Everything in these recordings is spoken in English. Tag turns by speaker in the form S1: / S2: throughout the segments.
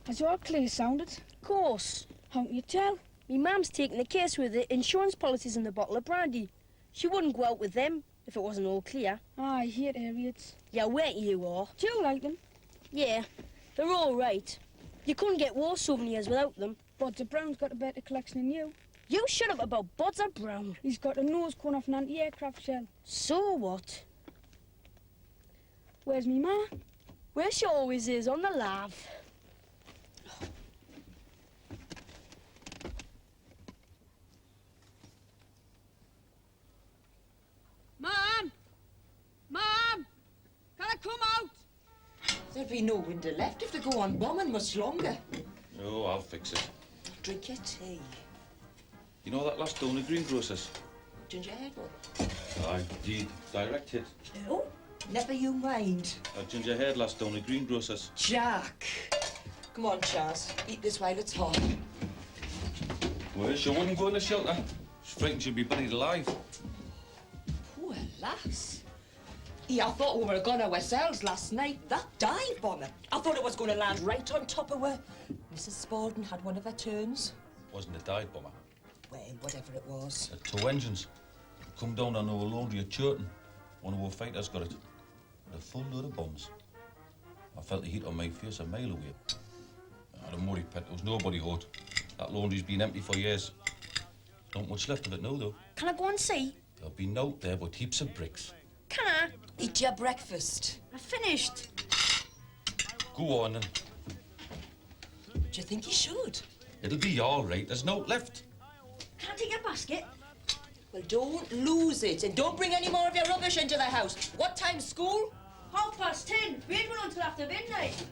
S1: Has your clear sounded?
S2: Of course.
S1: How can you tell?
S2: Me mum's taking the case with the insurance policies and the bottle of brandy. She wouldn't go out with them if it wasn't all clear.
S1: I hate Harriets.
S2: Yeah, wait you are.
S1: Do you like them?
S2: Yeah, they're all right. You couldn't get war souvenirs without them.
S1: Bodger Brown's got a better collection than you.
S2: You shut up about Bodger Brown.
S1: He's got a nose cone off an anti-aircraft shell.
S2: So what?
S1: Where's me ma?
S2: Where she always is, on the lav.
S3: Mum! Mum! Can I come out?
S4: There'll be no window left if they go on bombing much longer.
S5: No, I'll fix it.
S4: Drink your tea.
S5: You know that last Donny greengrocers?
S4: Gingerhead one.
S5: I did. Direct hit.
S4: No, never you mind.
S5: A gingerhead last Donny greengrocers.
S4: Jack. Come on, Charles. Eat this while it's hot.
S5: Well, she wouldn't go in the shelter. She's frightened she'd be buried alive.
S4: Poor lass. Yeah, I thought we were gone ourselves last night. That dive bomber. I thought it was going to land right on top of her. Mrs. Spaulding had one of her turns.
S5: Wasn't a dive bomber.
S4: Well, whatever it was.
S5: Had two engines. Come down on our laundry at Churton. One of our fighters got it. With a full load of bombs. I felt the heat on my face a mile away. I had a murray pet. There was nobody hurt. That laundry's been empty for years. Not much left of it now, though.
S2: Can I go and see?
S5: There'll be nought there but heaps of bricks.
S2: Can I?
S4: Eat your breakfast.
S2: I finished.
S5: Go on, then.
S4: Do you think you should?
S5: It'll be all right. There's nought left.
S2: Can I take a basket?
S4: Well, don't lose it, and don't bring any more of your rubbish into the house. What time's school?
S2: 10:30. We ain't going until after midnight.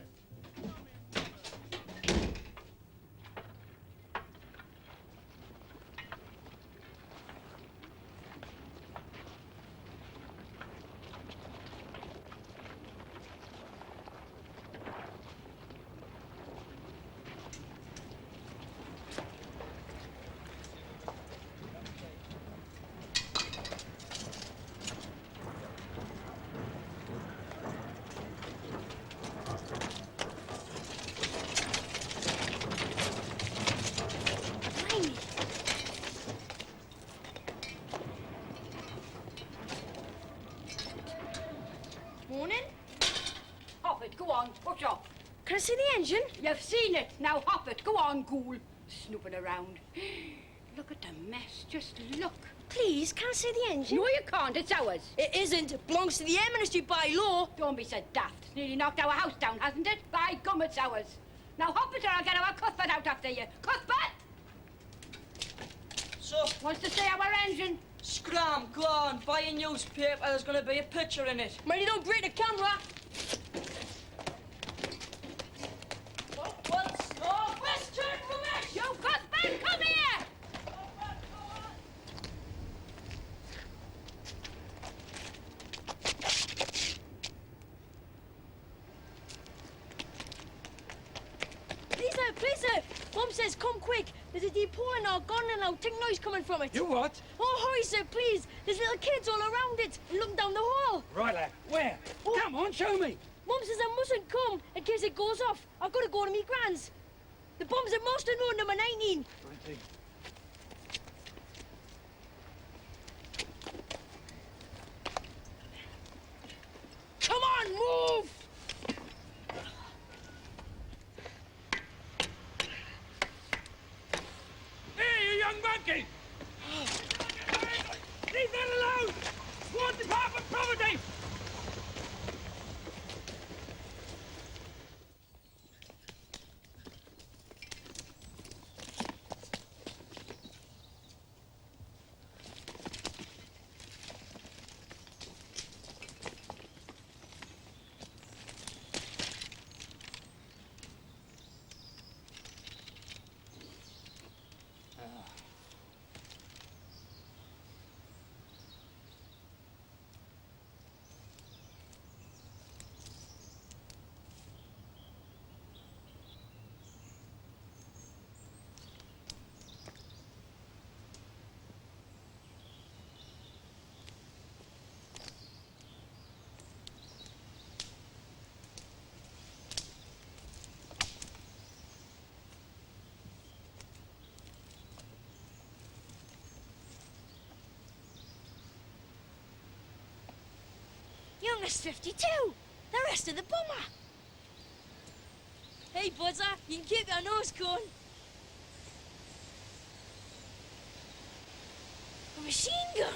S2: Morning.
S3: Hop it, go on, push up.
S2: Can I see the engine?
S3: You've seen it, now hop it, go on, ghoul. Snooping around. Look at the mess, just look.
S2: Please, can I see the engine?
S3: No, you can't, it's ours.
S2: It isn't. It belongs to the Air Ministry by law.
S3: Don't be so daft. It's nearly knocked our house down, hasn't it? By gum, it's ours. Now hop it or I'll get our Cuthbert out after you. Cuthbert!
S4: So,
S3: Wants to see our engine.
S4: scram, go on, buy a newspaper. There's going to be a picture in it.
S2: Mind you don't break the camera.
S3: Question, rubbish! You Cuthbert, come here!
S2: Please, sir. Mum says come quick. There's a deep hole in our garden now. Thick noise coming from it.
S6: You what?
S2: Oh, hurry, sir, please. There's little kids all around it and looking down the hall.
S6: Right, lad. Where?
S2: Oh.
S6: Come on, show me.
S2: Mum says I mustn't come in case it goes off. I've got to go to me gran's. The bomb's at Marston Road, number 19.
S6: 19.
S2: Come on, move!
S6: Here, you young monkey! Leave that alone! War Department property!
S2: youngest 52. The rest of the bomber. Hey, Buzzer, you can keep your nose cone. A machine gun.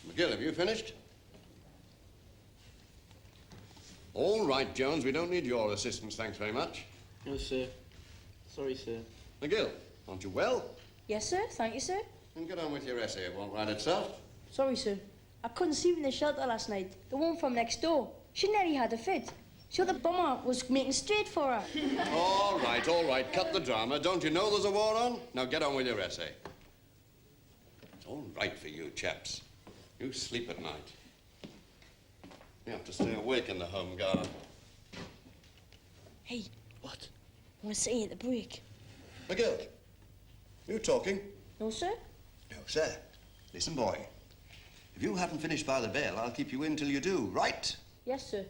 S7: McGill, have you finished? All right, Jones, we don't need your assistance, thanks very much.
S8: No, sir. Sorry, sir.
S7: McGill, aren't you well?
S2: Yes, sir. Thank you, sir.
S7: Then get on with your essay, it won't write itself.
S2: Sorry, sir. I couldn't sleep in the shelter last night. The one from next door. She nearly had a fit. So the bomber was making straight for her.
S7: All right, cut the drama. Don't you know there's a war on? Now get on with your essay. It's all right for you chaps. You sleep at night. You have to stay awake in the home guard.
S2: Hey,
S8: What?
S2: I want to say at the break.
S7: McGill, you talking?
S2: No, sir?
S7: No, sir. Listen, boy. If you haven't finished by the bell, I'll keep you in till you do, right?
S2: Yes, sir.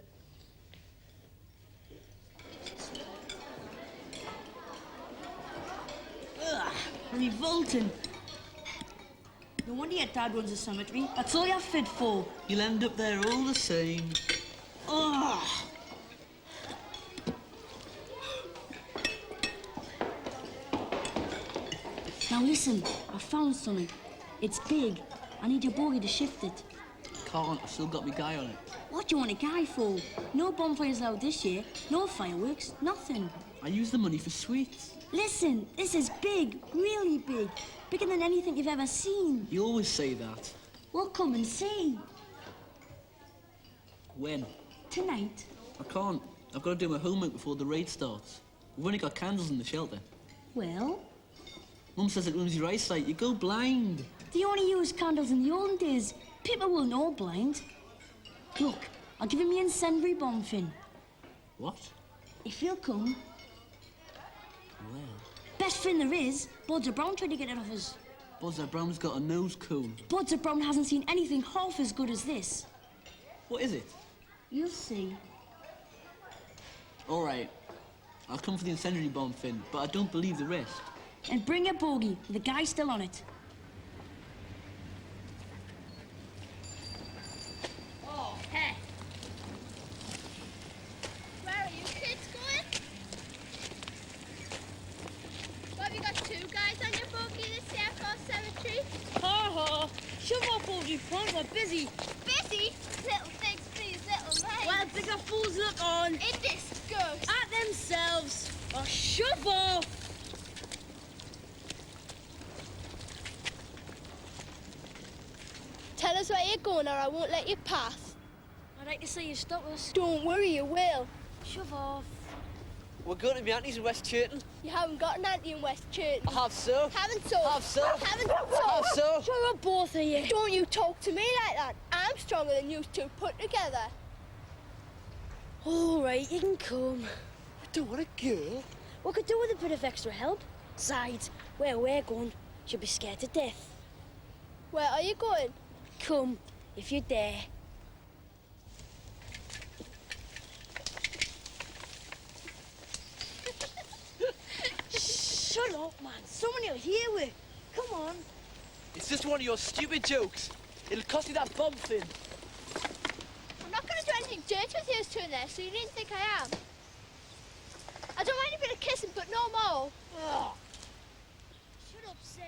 S2: Ugh, revolting. No wonder your dad runs a cemetery. That's all you're fit for.
S8: You'll end up there all the same.
S2: Ugh. Now listen, I found something. It's big. I need your bogey to shift it.
S8: Can't. I've still got my guy on it.
S2: What do you want a guy for? No bonfires allowed this year, no fireworks, nothing.
S8: I use the money for sweets.
S2: Listen, this is big, really big. Bigger than anything you've ever seen.
S8: You always say that.
S2: Well, come and see.
S8: When?
S2: Tonight.
S8: I can't. I've got to do my homework before the raid starts. We've only got candles in the shelter.
S2: Well,
S8: Mum says it ruins your eyesight. You go blind.
S2: they only used candles in the old days. People will know blind. Look, I'll give him the incendiary bomb fin.
S8: What?
S2: If he'll come,
S8: Well,
S2: best fin there is. Buds Brown tried to get it off us.
S8: Buzzer Brown's got a nose cone.
S2: Buds Brown hasn't seen anything half as good as this.
S8: What is it?
S2: You'll see.
S8: All right. I'll come for the incendiary bomb, Finn, but I don't believe the rest.
S2: And bring a bogey. The guy's still on it.
S3: Oh, hey.
S9: Where are you kids going? What, have you got two guys on your buggy this year for cemetery?
S2: Ha ha! Shove off, bogey. Point, we're busy.
S9: Busy? Little things, please, little legs.
S2: While bigger fools look on.
S9: It disgusts.
S2: At themselves. Or shove off.
S9: Tell us where you're going or I won't let you pass.
S2: I'd like to see you stop us.
S9: Don't worry, you will.
S2: Shove off.
S8: We're going to my auntie's in West Churton.
S9: You haven't got an auntie in West Churton.
S8: I have so.
S9: Haven't so.
S8: Have so.
S9: Haven't so.
S8: Have so.
S2: Shut up, both of you.
S9: Don't you talk to me like that. I'm stronger than you two put together.
S2: All right, you can come.
S8: I don't want a girl.
S2: We could do with a bit of extra help. Besides, where we're going, she'll be scared to death.
S9: Where are you going?
S2: Come, if you dare. Shut up, man. Someone will hear we. Come on.
S8: It's just one of your stupid jokes. It'll cost you that bomb, Finn.
S9: I'm not going to do anything date with you two in there, so you needn't think I am. I don't mind a bit of kissing, but no more. Ugh. Shut up, Sim.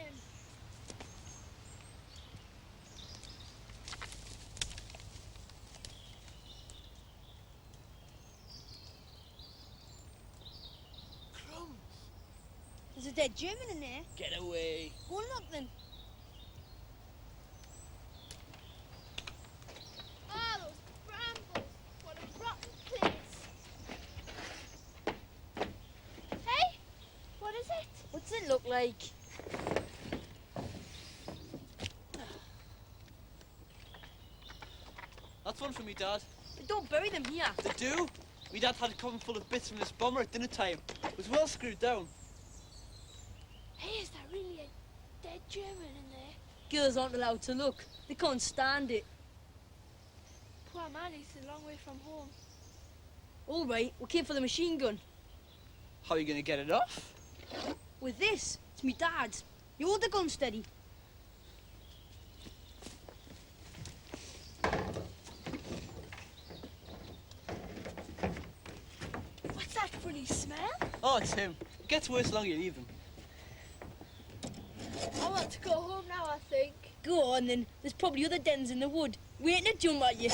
S10: Crumbs.
S2: There's a dead German in there.
S8: Get away.
S2: Go and look then.
S9: Oh, those brambles. What a rotten place. Hey, what is it?
S2: What's it look like?
S8: That's one for me, Dad.
S2: But don't bury them here.
S8: They do. Me dad had a coffin full of bits from this bomber at dinner time. It was well screwed down.
S9: Hey, is there really a dead German in there?
S2: Girls aren't allowed to look. They can't stand it.
S9: Poor man, he's a long way from home.
S2: All right, we came for the machine gun.
S8: How are you gonna get it off?
S2: With this, it's me dad's. You hold the gun steady.
S9: What's that funny smell?
S8: Oh, it's him. It gets worse the longer you leave them.
S9: I want to go home now, I think.
S2: Go on then. There's probably other dens in the wood waiting to jump at you.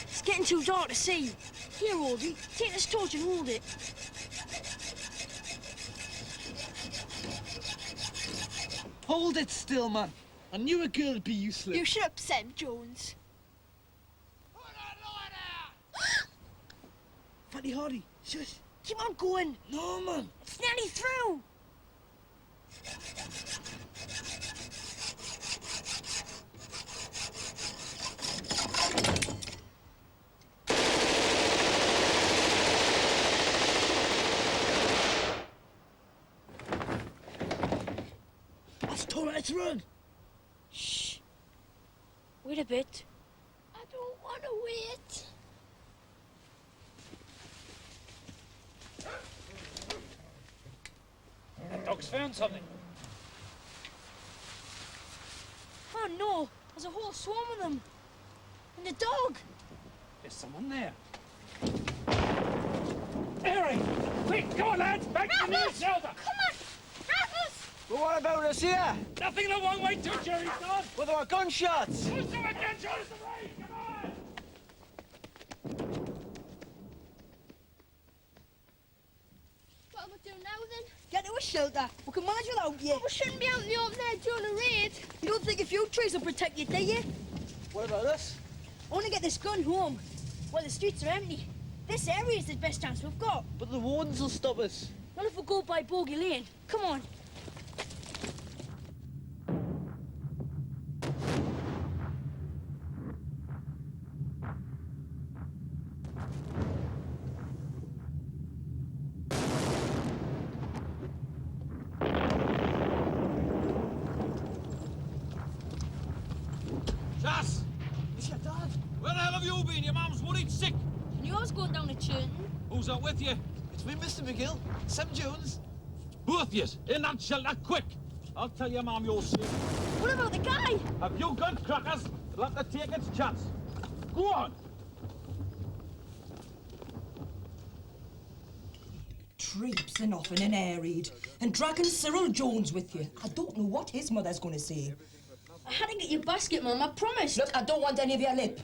S2: It's getting too dark to see. Here, Audrey, take this torch and hold it.
S10: Hold it still, man. I knew a girl would be useless.
S9: You shut up, Sam Jones.
S10: Fatty Hardy, shush.
S2: Keep on going.
S10: No, man.
S2: It's nearly through.
S10: That's Torah, let's run.
S2: Shh. Wait a bit.
S9: I don't want to wait.
S6: That dog's found something.
S2: Oh no, there's a whole swarm of them. And the dog.
S6: There's someone there. Harry! Quick, come on, lads! Back to the near shelter!
S9: Come on! Raffles!
S10: But what about us here?
S6: Nothing in a one-way to Jerry's gone!
S10: With our gunshots?
S6: Who's doing gunshots the rain? Come on!
S9: What am I doing now then?
S2: Get to a shelter. We can manage without you.
S9: We shouldn't be out in the open there during a raid.
S2: You don't think a few trees will protect you, do you?
S10: What about us?
S2: I want to get this gun home. Well, the streets are empty. This area is the best chance we've got.
S8: But the wardens will stop us.
S2: Not if we go by Bogey Lane. Come on.
S5: Jas!
S10: Is your dad?
S5: Where the hell have you been? Your mum's worried sick.
S2: You knew I was going down to Churton.
S5: Who's out with you?
S10: It's me, Mr. McGill. Sam Jones.
S5: Both yous. In that shelter, quick. I'll tell your mum you're safe.
S2: What about the guy?
S5: Have you got crackers? It'll have to take its chance. Go on.
S4: Traipsing off in an air raid and dragging Cyril Jones with you. I don't know what his mother's going to say.
S2: I had to get your basket, Mum. I promised.
S4: Look, I don't want any of your lip.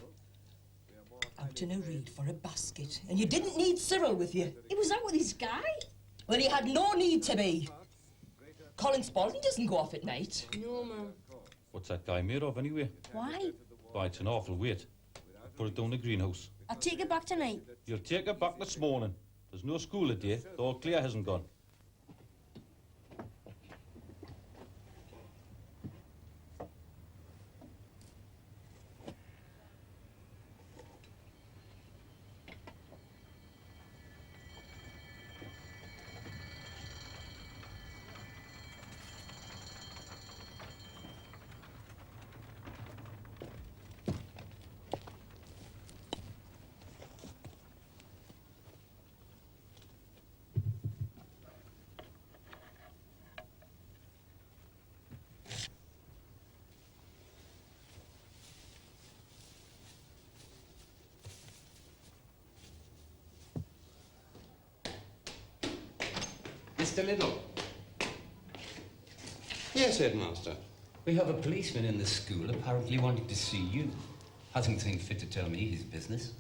S4: Out in a raid for a basket, and you didn't need Cyril with you.
S2: He was out with his guy.
S4: Well, he had no need to be. Colin Spaulding doesn't go off at night.
S2: No, Mum.
S5: What's that guy made of, anyway?
S2: Why?
S5: Why, it's an awful weight. I put it down the greenhouse.
S2: I'll take it back tonight.
S5: You'll take it back this morning. There's no school today, though Claire hasn't gone.
S11: Mr. Little.
S7: Yes, Headmaster.
S11: We have a policeman in the school apparently wanting to see you. Hasn't seen fit to tell me his business.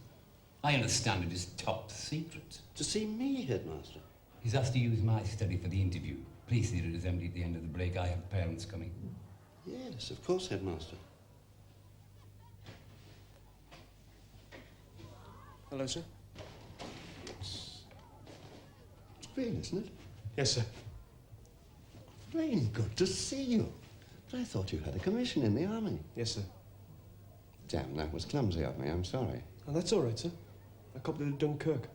S11: I understand it is top secret.
S7: To see me, Headmaster?
S11: He's asked to use my study for the interview. Please see that it is empty at the end of the break. I have parents coming.
S7: Yes, of course, Headmaster.
S12: Hello, sir.
S7: It's Green, isn't it?
S12: Yes, sir.
S7: Green, good to see you. But I thought you had a commission in the army.
S12: Yes, sir.
S7: Damn, that was clumsy of me. I'm sorry.
S12: Oh, that's all right, sir. I copped it at Dunkirk.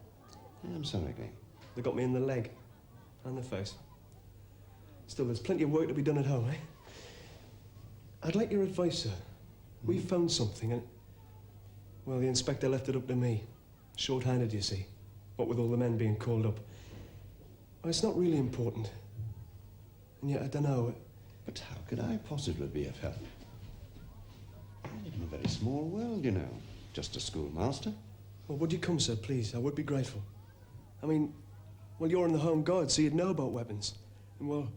S7: I'm sorry, Green.
S12: They got me in the leg and the face. Still, there's plenty of work to be done at home, eh? I'd like your advice, sir. We found something and... Well, the inspector left it up to me. Short-handed, you see. What with all the men being called up. Well, it's not really important. And yet, I don't know.
S7: But how could I possibly be of help? I live in a very small world, you know. Just a schoolmaster.
S12: Well, would you come, sir, please? I would be grateful. I mean, well, you're in the Home Guard, so you'd know about weapons. And, well,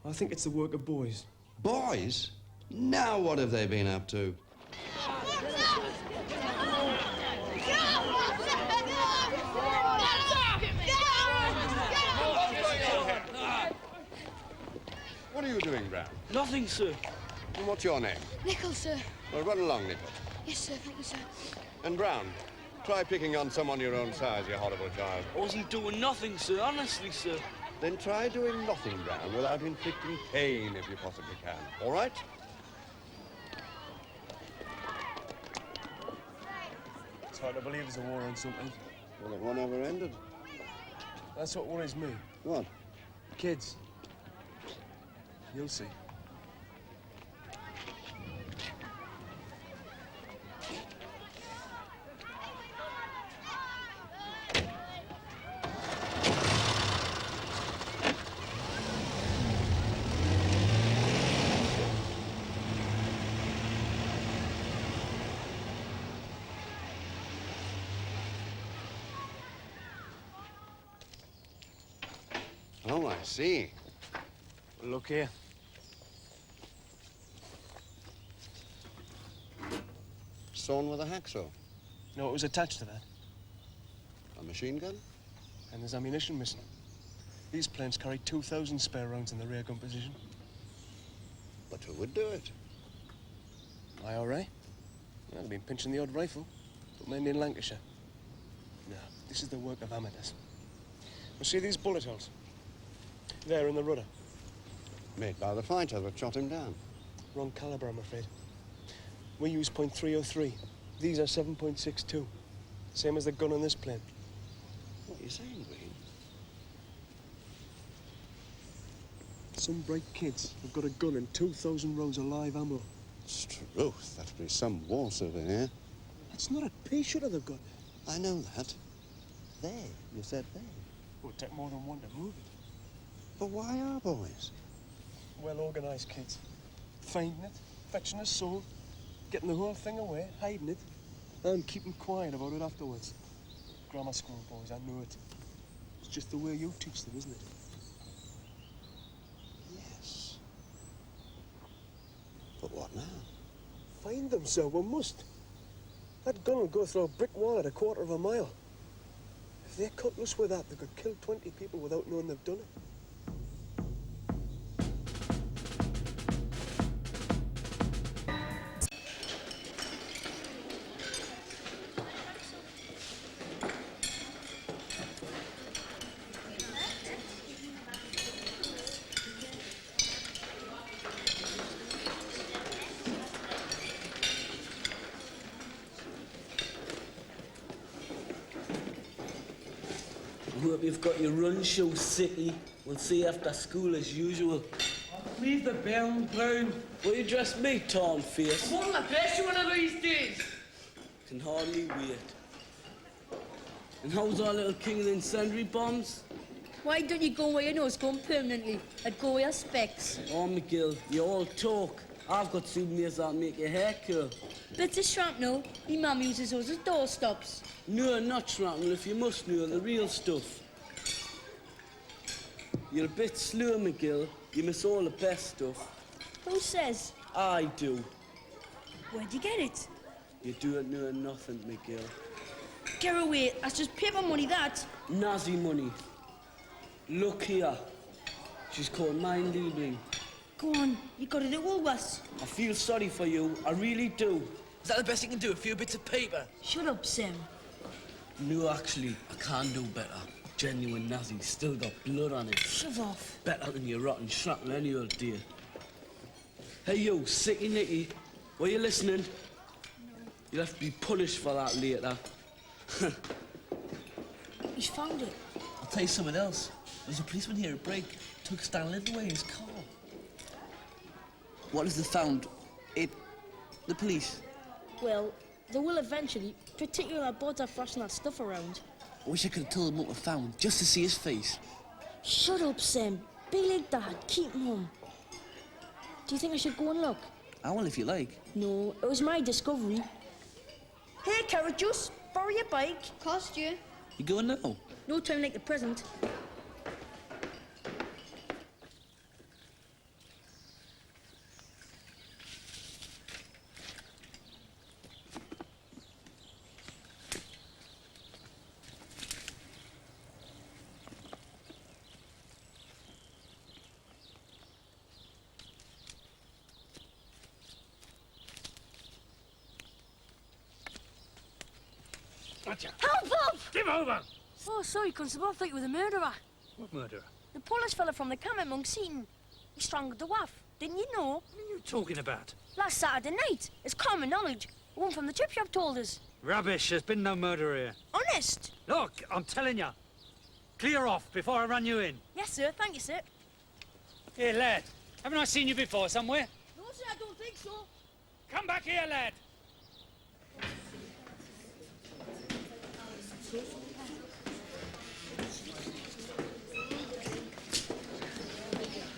S12: I think it's the work of boys.
S7: Boys? Now what have they been up to? What are you doing, Brown?
S10: Nothing, sir.
S7: And what's your name?
S9: Nickel, sir.
S7: Well, run along, Nickel.
S9: Yes, sir. Thank you, sir.
S7: And Brown, try picking on someone your own size, you horrible child.
S10: I wasn't doing nothing, sir. Honestly, sir.
S7: Then try doing nothing, Brown, without inflicting pain if you possibly can. All right?
S12: It's hard to believe there's a war on something.
S7: Well, the war never ended.
S12: That's what worries me.
S7: What?
S12: Kids. You'll see.
S7: Oh, I see.
S12: Well, look here.
S7: Sawn with a hacksaw.
S12: No, it was attached to that.
S7: A machine gun?
S12: And there's ammunition missing. These planes carry 2,000 spare rounds in the rear gun position.
S7: But who would do it?
S12: IRA? Well, I've been pinching the odd rifle, but mainly in Lancashire. No, this is the work of amateurs. Well, see these bullet holes? There in the rudder.
S7: Made by the fighter that shot him down.
S12: Wrong caliber, I'm afraid. We use .303. These are 7.62. Same as the gun on this plane.
S7: What are you saying, Green?
S12: Some bright kids have got a gun and 2,000 rounds of live ammo.
S7: It's truth. That'd be some war souvenir.
S12: That's not a pea shooter they've got there.
S7: I know that. They. You said they.
S12: It would take more than one to move it.
S7: But why are boys?
S12: Well-organized kids. Finding it, fetching a sword, getting the whole thing away, hiding it, and keeping quiet about it afterwards. Grammar school boys, I knew it. It's just the way you teach them, isn't it?
S7: Yes. But what now?
S12: Find them, sir, we must. That gun will go through a brick wall at a quarter of a mile. If they cut loose with that, they could kill 20 people without knowing they've done it.
S10: I hope you've got your run shoe, City. We'll see you after school as usual.
S6: Leave the bell, Brown.
S10: Will you dress me, tall face?
S6: I want to dress you one of these days.
S10: Can hardly wait. And how's our little king of the incendiary bombs?
S2: Why don't you go where your nose going permanently? I'd go with your specs.
S10: Oh, McGill, you all talk. I've got souvenirs that'll make your hair curl.
S2: Bits of shrapnel. Me mum uses those as doorstops.
S10: No, not shrapnel, if you must know, the real stuff. You're a bit slow, McGill. You miss all the best stuff.
S2: Who says?
S10: I do.
S2: Where'd you get it?
S10: You don't know nothing, McGill.
S2: Get away. That's just paper money, that.
S10: Nazi money. Look here. She's called Mein Liebling.
S2: Go on. You got it at Woolworths.
S10: I feel sorry for you. I really do.
S8: Is that the best you can do? A few bits of paper?
S2: Shut up, Sam.
S10: No, actually, I can do better. Genuine Nazi, still got blood on it.
S2: Shove off.
S10: Better than your rotten shrapnel any old day. Hey, you, Sicky Nicky. Were you listening? No. You'll have to be punished for that later.
S2: He's found it.
S8: I'll tell you something else. There's a policeman here at break. Took Stan Little away in his car. What has they found? The police?
S2: Well, they will eventually, particularly that boards are flashing that stuff around.
S8: I wish I could have told them what we found, just to see his face.
S2: Shut up, Sam. Be like Dad. Keep him. Do you think I should go and look?
S8: I will if you like.
S2: No, it was my discovery. Hey, Carrot Juice, borrow your bike.
S9: Cost you?
S8: You going now?
S2: No time like the present.
S6: Gotcha.
S9: Help, help!
S6: Give over!
S2: Oh, sorry, Constable. I thought you were the murderer.
S6: What murderer?
S2: The Polish fella from the camp at Monk Seaton. He strangled the wife. Didn't you know?
S6: What are you talking about?
S2: Last Saturday night. It's common knowledge. The one from the chip shop told us.
S6: Rubbish. There's been no murder here.
S2: Honest?
S6: Look, I'm telling you. Clear off before I run you in.
S2: Yes, sir. Thank you, sir.
S6: Here, lad. Haven't I seen you before somewhere?
S2: No, sir, I don't think so.
S6: Come back here, lad.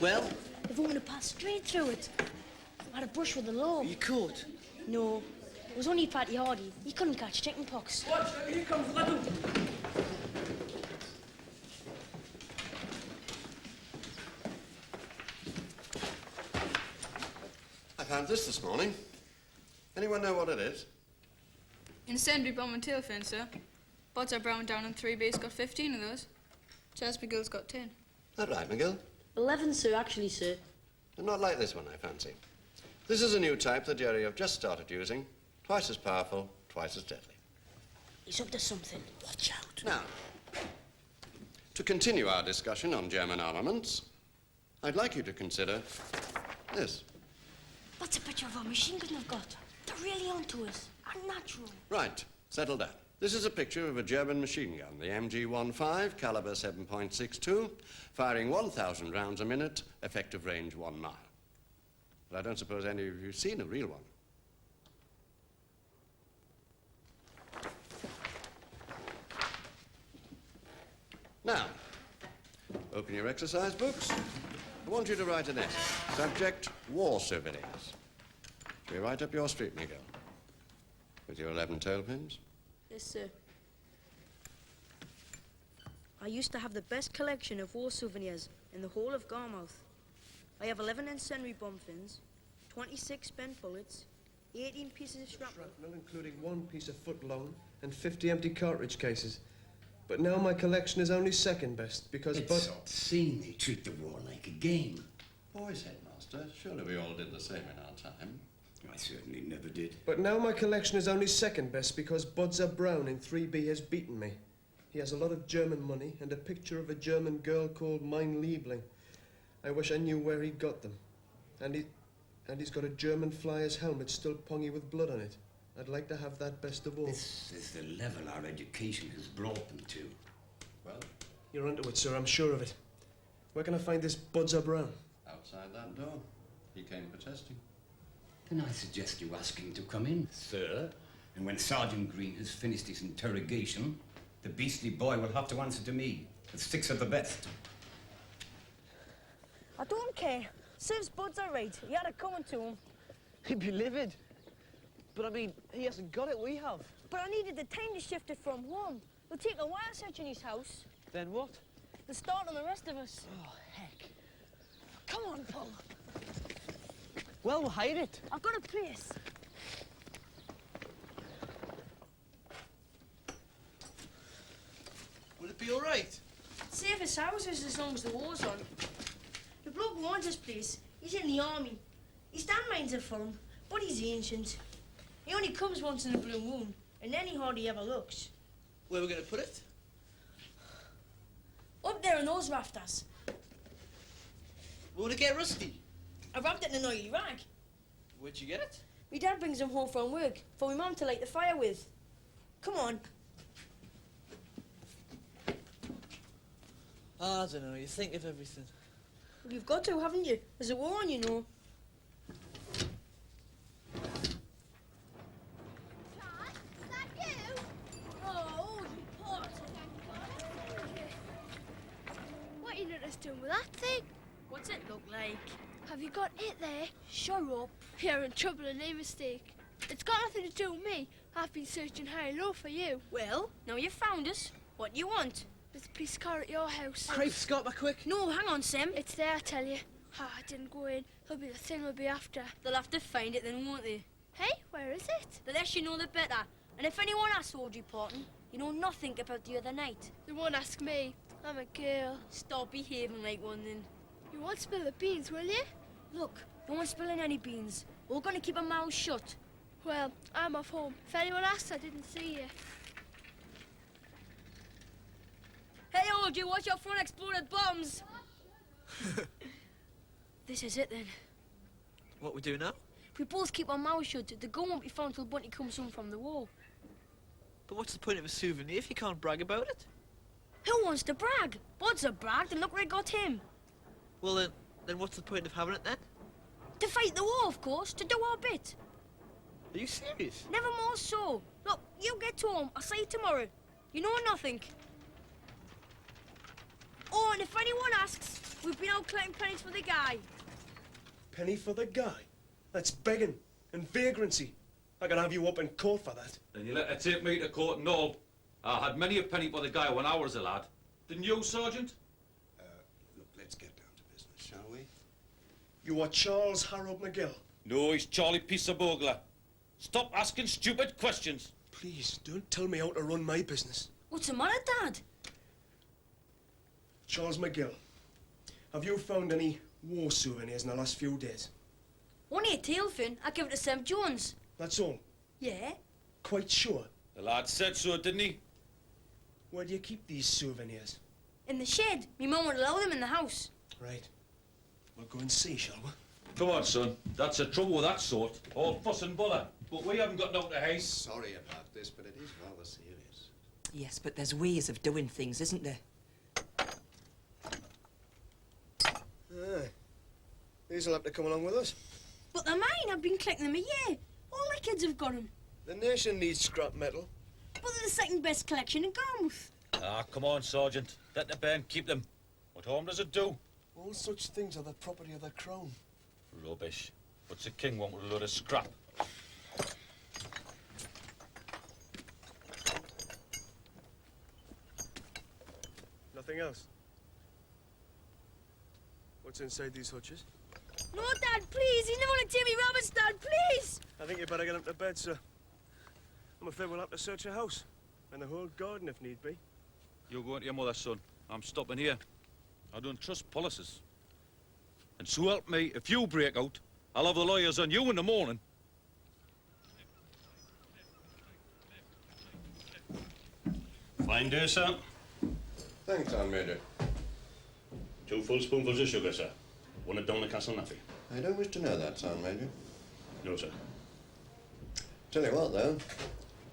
S8: Well?
S2: If we want to pass straight through it. I had a brush with the law.
S8: You caught?
S2: No. It was only Paddy Hardy. He couldn't catch chicken pox.
S10: Watch, here comes Ledu.
S7: I found this morning. Anyone know what it is?
S13: Incendiary bomb and tail fin, sir. Bods are brown down in 3B's got 15 of those. Chas McGill's got 10.
S7: Is that right, McGill?
S2: 11, sir, actually, sir.
S7: And not like this one, I fancy. This is a new type the jury have just started using. Twice as powerful, twice as deadly.
S2: He's up to something. Watch out.
S7: Now, to continue our discussion on German armaments, I'd like you to consider this.
S2: That's a picture of our machine gun they've got. They're really onto us. Unnatural.
S7: Right, settle down. This is a picture of a German machine gun, the MG-15, caliber 7.62, firing 1,000 rounds a minute, effective range 1 mile. But I don't suppose any of you have seen a real one. Now, open your exercise books. I want you to write an essay. Subject, war souvenirs. Be right up your street, Miguel. With your 11 tailpins.
S2: Yes, sir. I used to have the best collection of war souvenirs in the whole of Garmouth. I have 11 incendiary bomb fins, 26 spent bullets, 18 pieces of shrapnel.
S12: Including 1 piece of foot-long and 50 empty cartridge cases. But now my collection is only second best because...
S14: It's obscene they treat the war like a game.
S7: Boys, Headmaster, surely we all did the same in our time.
S14: I certainly never did.
S12: But now my collection is only second best because Budzer Brown in 3B has beaten me. He has a lot of German money and a picture of a German girl called Mein Liebling. I wish I knew where he got them. And he's got a German flyer's helmet still pongy with blood on it. I'd like to have that best of all.
S14: This is the level our education has brought them to.
S7: Well,
S12: you're onto it, sir. I'm sure of it. Where can I find this Budzer Brown?
S7: Outside that door. He came for testing.
S11: Then I suggest you ask him to come in, sir. And when Sergeant Green has finished his interrogation, the beastly boy will have to answer to me. The 6 of the best.
S2: I don't care. Serves Buds all right. You had it coming to him.
S8: He'd be livid. But I mean, he hasn't got it, we have.
S2: But I needed the time to shift it from home. It'll take a while searching his house.
S8: Then what?
S2: They're starting on the rest of us.
S15: Oh, heck.
S2: Come on, Paul.
S15: Well, we'll hide it.
S2: I've got a place.
S10: Will it be all right?
S2: Safe as houses as long as the war's on. The bloke who owns this place, he's in the army. His landmines are full, but he's ancient. He only comes once in a blue moon, and then he hardly ever looks.
S10: Where are we going to put it?
S2: Up there in those rafters.
S10: Will it get rusty?
S2: I wrapped it in an oily rag.
S10: Where'd you get it?
S2: My dad brings them home from work for my mum to light the fire with. Come on.
S15: I don't know, you think of everything.
S2: Well, you've got to, haven't you? There's a war on, you know.
S9: Oh, you poor What are you just doing with that thing?
S2: What's it look like?
S9: Have you got it there? Shut up. You're in trouble and no mistake. It's got nothing to do with me. I've been searching high and low for you.
S2: Well, now you've found us. What do you want?
S9: There's a piece of car at your house.
S15: Crave, Scott, back quick.
S2: No, hang on, Sam.
S9: It's there, I tell you. I didn't go in. It'll be the thing we'll be after.
S2: They'll have to find it then, won't they?
S9: Hey, where is it?
S2: The less you know, the better. And if anyone asks Audrey Parton, you know nothing about the other night.
S9: They won't ask me. I'm a girl.
S2: Stop behaving like one then.
S9: You won't spill the beans, will you?
S2: Look, no one's spilling any beans. We're going to keep our mouths shut.
S9: Well, I'm off home. If anyone asks, I didn't see you.
S2: Hey, Audrey, watch out for unexploded bombs. This is it then.
S15: What we do now?
S2: If we both keep our mouths shut, the gun won't be found till Bunty comes home from the war.
S15: But what's the point of a souvenir if you can't brag about it?
S2: Who wants to brag? Bod's bragged and look where I got him.
S15: Well, then what's the point of having it then?
S2: To fight the war, of course, to do our bit.
S15: Are you serious?
S2: Never more so. Look, you get home. I'll see you tomorrow. You know nothing. Oh, and if anyone asks, we've been out collecting pennies for the guy.
S12: Penny for the guy? That's begging and vagrancy. I can have you up in court for that.
S5: Then you let her take me to court and all. I had many a penny for the guy when I was a lad. Didn't you, Sergeant?
S7: Look, let's get down to business, shall we?
S12: You are Charles Harold McGill.
S5: No, he's Charlie Peaceabogler. Stop asking stupid questions.
S12: Please, don't tell me how to run my business.
S2: What's the matter, Dad?
S12: Charles McGill, have you found any war souvenirs in the last few days?
S2: Only a tail fin. I give it to Sam Jones.
S12: That's all?
S2: Yeah?
S12: Quite sure?
S5: The lad said so, didn't he?
S12: Where do you keep these souvenirs?
S2: In the shed. Me mum won't allow them in the house.
S12: Right. We'll go and see, shall we?
S5: Come on, son. That's the trouble with that sort. All fuss and bother. But we haven't got nothing to haste.
S7: Sorry about this, but it is rather serious.
S4: Yes, but there's ways of doing things, isn't there?
S12: Aye. These'll have to come along with us.
S2: But they're mine. I've been collecting them a year. All the kids have got them.
S12: The nation needs scrap metal.
S2: But they're the second best collection in Garmouth.
S5: Ah, come on, Sergeant. Let the band keep them. What harm does it do?
S12: All such things are the property of the Crown.
S5: Rubbish. What's the king want with a load of scrap?
S12: Nothing else? What's inside these hutches?
S2: No, Dad, please. He's never going to take me rabbits, Dad, please.
S12: I think you better get him to bed, sir. I'm afraid we'll have to search a house. And the whole garden, if need be.
S5: You're going to your mother, son. I'm stopping here. I don't trust policies. And so help me, if you break out, I'll have the lawyers on you in the morning.
S16: Fine day, sir.
S7: Thanks, Aunt Major.
S16: 2 full spoonfuls of sugar, sir. One at Donner Castle Naffy.
S7: I don't wish to know that, Sergeant Major.
S16: No, sir.
S7: Tell you what, though, if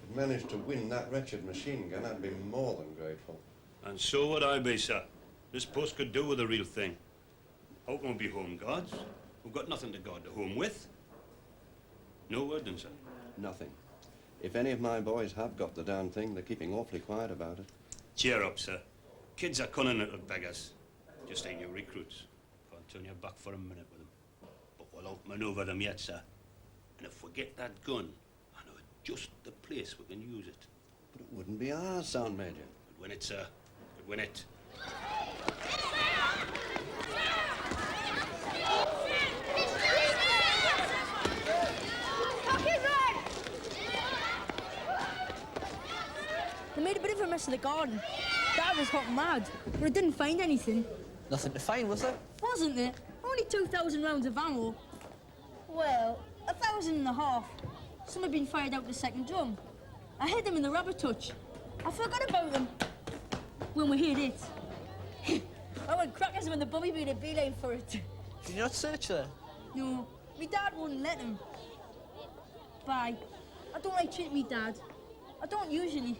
S7: you managed to win that wretched machine gun, I'd be more than grateful.
S16: And so would I be, sir. This post could do with the real thing. How can we be home guards? We've got nothing to guard the home with. No word then, sir.
S7: Nothing. If any of my boys have got the darn thing, they're keeping awfully quiet about it.
S16: Cheer up, sir. Kids are cunning little beggars. Just ain't your recruits. Can't turn your back for a minute with them. But we'll outmaneuver them yet, sir. And if we get that gun, I know just the place we can use it.
S7: But it wouldn't be ours, Sergeant Major.
S16: Could win it, sir. Could win it.
S2: They made a bit of a mess of the garden. Dad was hot and mad, but I didn't find anything.
S15: Nothing to find, was there?
S2: Wasn't there? Only 2,000 rounds of ammo. Well, 1,500. Some had been fired out the second drum. I hid them in the rubber touch. I forgot about them when we hit it. I went crackers when the bobby made a beeline for it.
S15: Did you not search there?
S2: No, my dad wouldn't let him. Bye. I don't like treating me dad. I don't usually.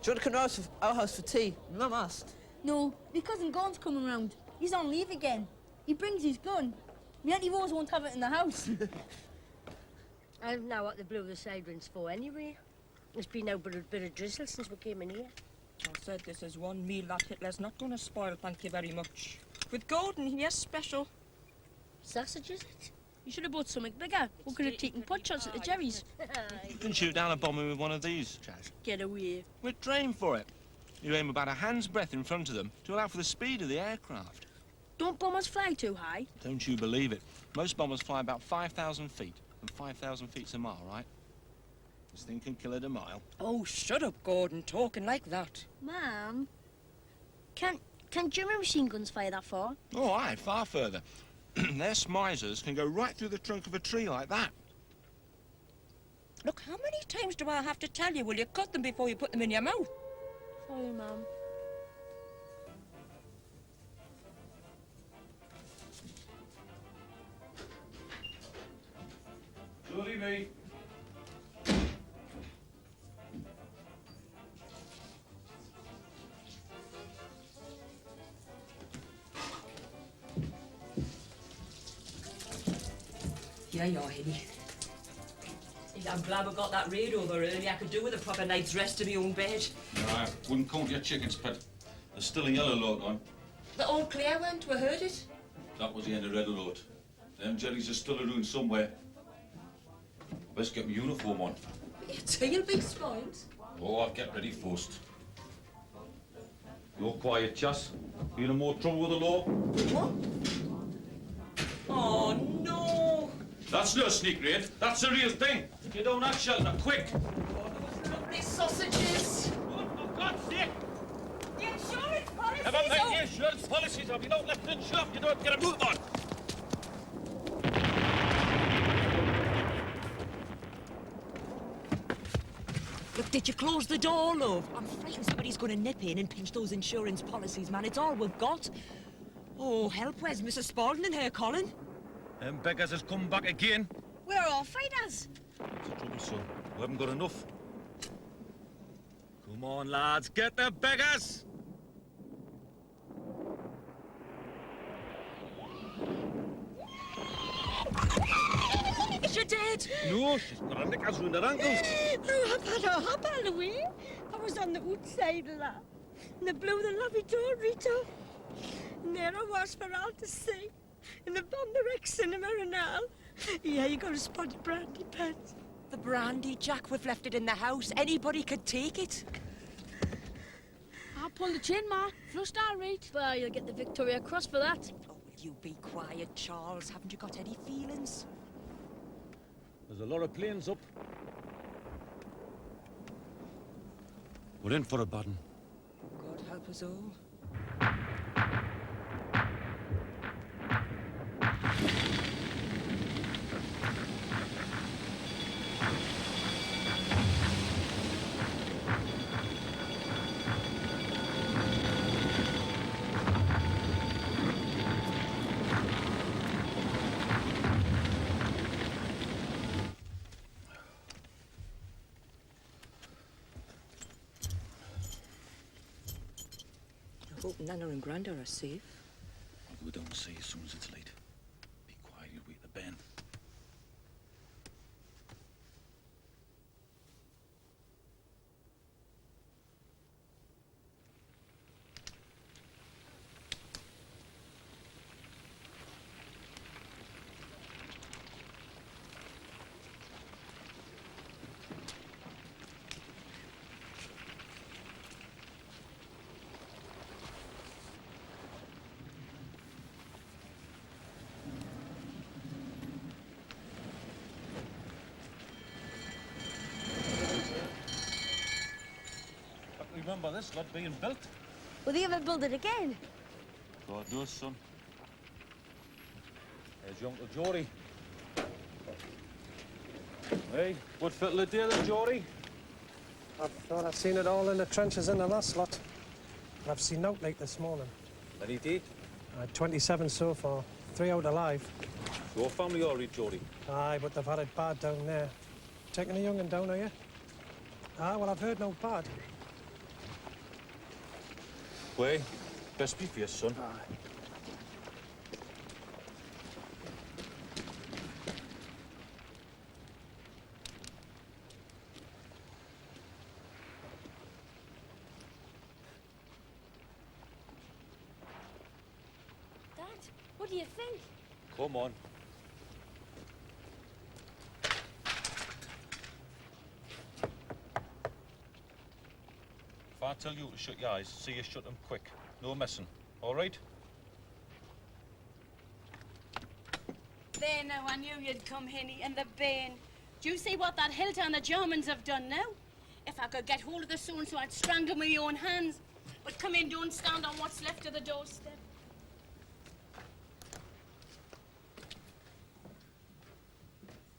S15: Do you want to come to our house for tea? Mum asked.
S2: No, my cousin Gordon's coming round. He's on leave again. He brings his gun. My Auntie Rose won't have it in the house.
S17: I don't know what they blew the sirens for anyway. It's been out but a bit of drizzle since we came in here.
S4: I said this is one meal that Hitler's not going to spoil, thank you very much. With Gordon, yes, special.
S17: Sausages, it?
S1: You should have bought something bigger. We could have taken pot shots at the Jerry's.
S6: You can shoot down a bomber with one of these, Chaz.
S1: Get away.
S6: We're trained for it. You aim about a hand's breadth in front of them to allow for the speed of the aircraft.
S1: Don't bombers fly too high?
S6: Don't you believe it. Most bombers fly about 5,000 feet, and 5,000 feet's a mile, right? This thing can kill at a mile.
S4: Oh, shut up, Gordon, talking like that.
S17: Mum, can German machine guns fire that far?
S6: Oh, aye, far further. Their Smizers can go right through the trunk of a tree like that.
S4: Look, how many times do I have to tell you? Will you cut them before you put them in your mouth?
S17: Sorry, Mum.
S5: Surely me.
S4: Here you are, Hilly. I'm glad we got that raid over early. I could do with a proper night's rest in my own bed.
S5: No, I wouldn't count your chickens, Pet. There's still a yellow lot on.
S4: The old clear went, we heard it.
S5: That was the end of red alert. Them jellies are still around somewhere. Best get my uniform on.
S4: Your tea'll be spoiled.
S5: Oh, I'll get ready first. You're quiet, Chas. You in more trouble with the law?
S4: What? Oh, no.
S5: That's no sneak raid. That's the real thing. Get down that shelter, quick.
S4: These sausages.
S6: For God's sake!
S4: The insurance policy.
S6: Never mind the insurance policies. If you don't let them shop, you don't get a move on.
S4: Look, did you close the door, love? I'm frightened somebody's going to nip in and pinch those insurance policies, man. It's all we've got. Oh, help, where's Mrs. Spaulding and her, Colin?
S6: Them beggars has come back again.
S2: We're all fighters.
S5: What's the trouble, son? We haven't got enough.
S6: Come on, lads, get the beggars!
S4: Is she dead?
S6: No, she's got her knickers round her ankles.
S17: Oh, I've had a hop all the way. I was on the outside of that. And they blew the lobby door right off. And there I was for all to see. In the Bomber X cinema and all. Yeah, you got a spotted brandy, Pet.
S4: The brandy, Jack. We've left it in the house. Anybody could take it.
S1: I'll pull the chain, Ma. Flushed all right.
S17: Well, you'll get the Victoria Cross for that.
S4: Oh, will you be quiet, Charles? Haven't you got any feelings?
S6: There's a lot of planes up. We're in for a battering.
S4: God help us all. I hope Nana and Granda are safe.
S5: I'll go down and see as soon as it's late. Be quiet, you'll wait the Ben. remember this lot being built.
S9: Will they ever build it again?
S5: God knows, son. There's your Uncle Geordie. Hey, what fittle a day then, Geordie?
S18: I thought I'd seen it all in the trenches in the last lot. But I've seen out late this morning.
S5: Any day?
S18: 27 so far, 3 out alive.
S5: Your family all right, Geordie?
S18: Aye, but they've had it bad down there. Taking a young'un down, are you? Ah, well, I've heard no bad.
S5: Way, best be fierce, son.
S18: Aye.
S9: Dad, what do you think?
S5: Come on. If I tell you to shut your eyes, see you shut them quick. No messing. All right?
S1: There now, I knew you'd come, Henny, and the bane. Do you see what that hilt and the Germans have done now? If I could get hold of the so-and-so, I'd strangle my own hands. But come in, don't stand on what's left of the doorstep.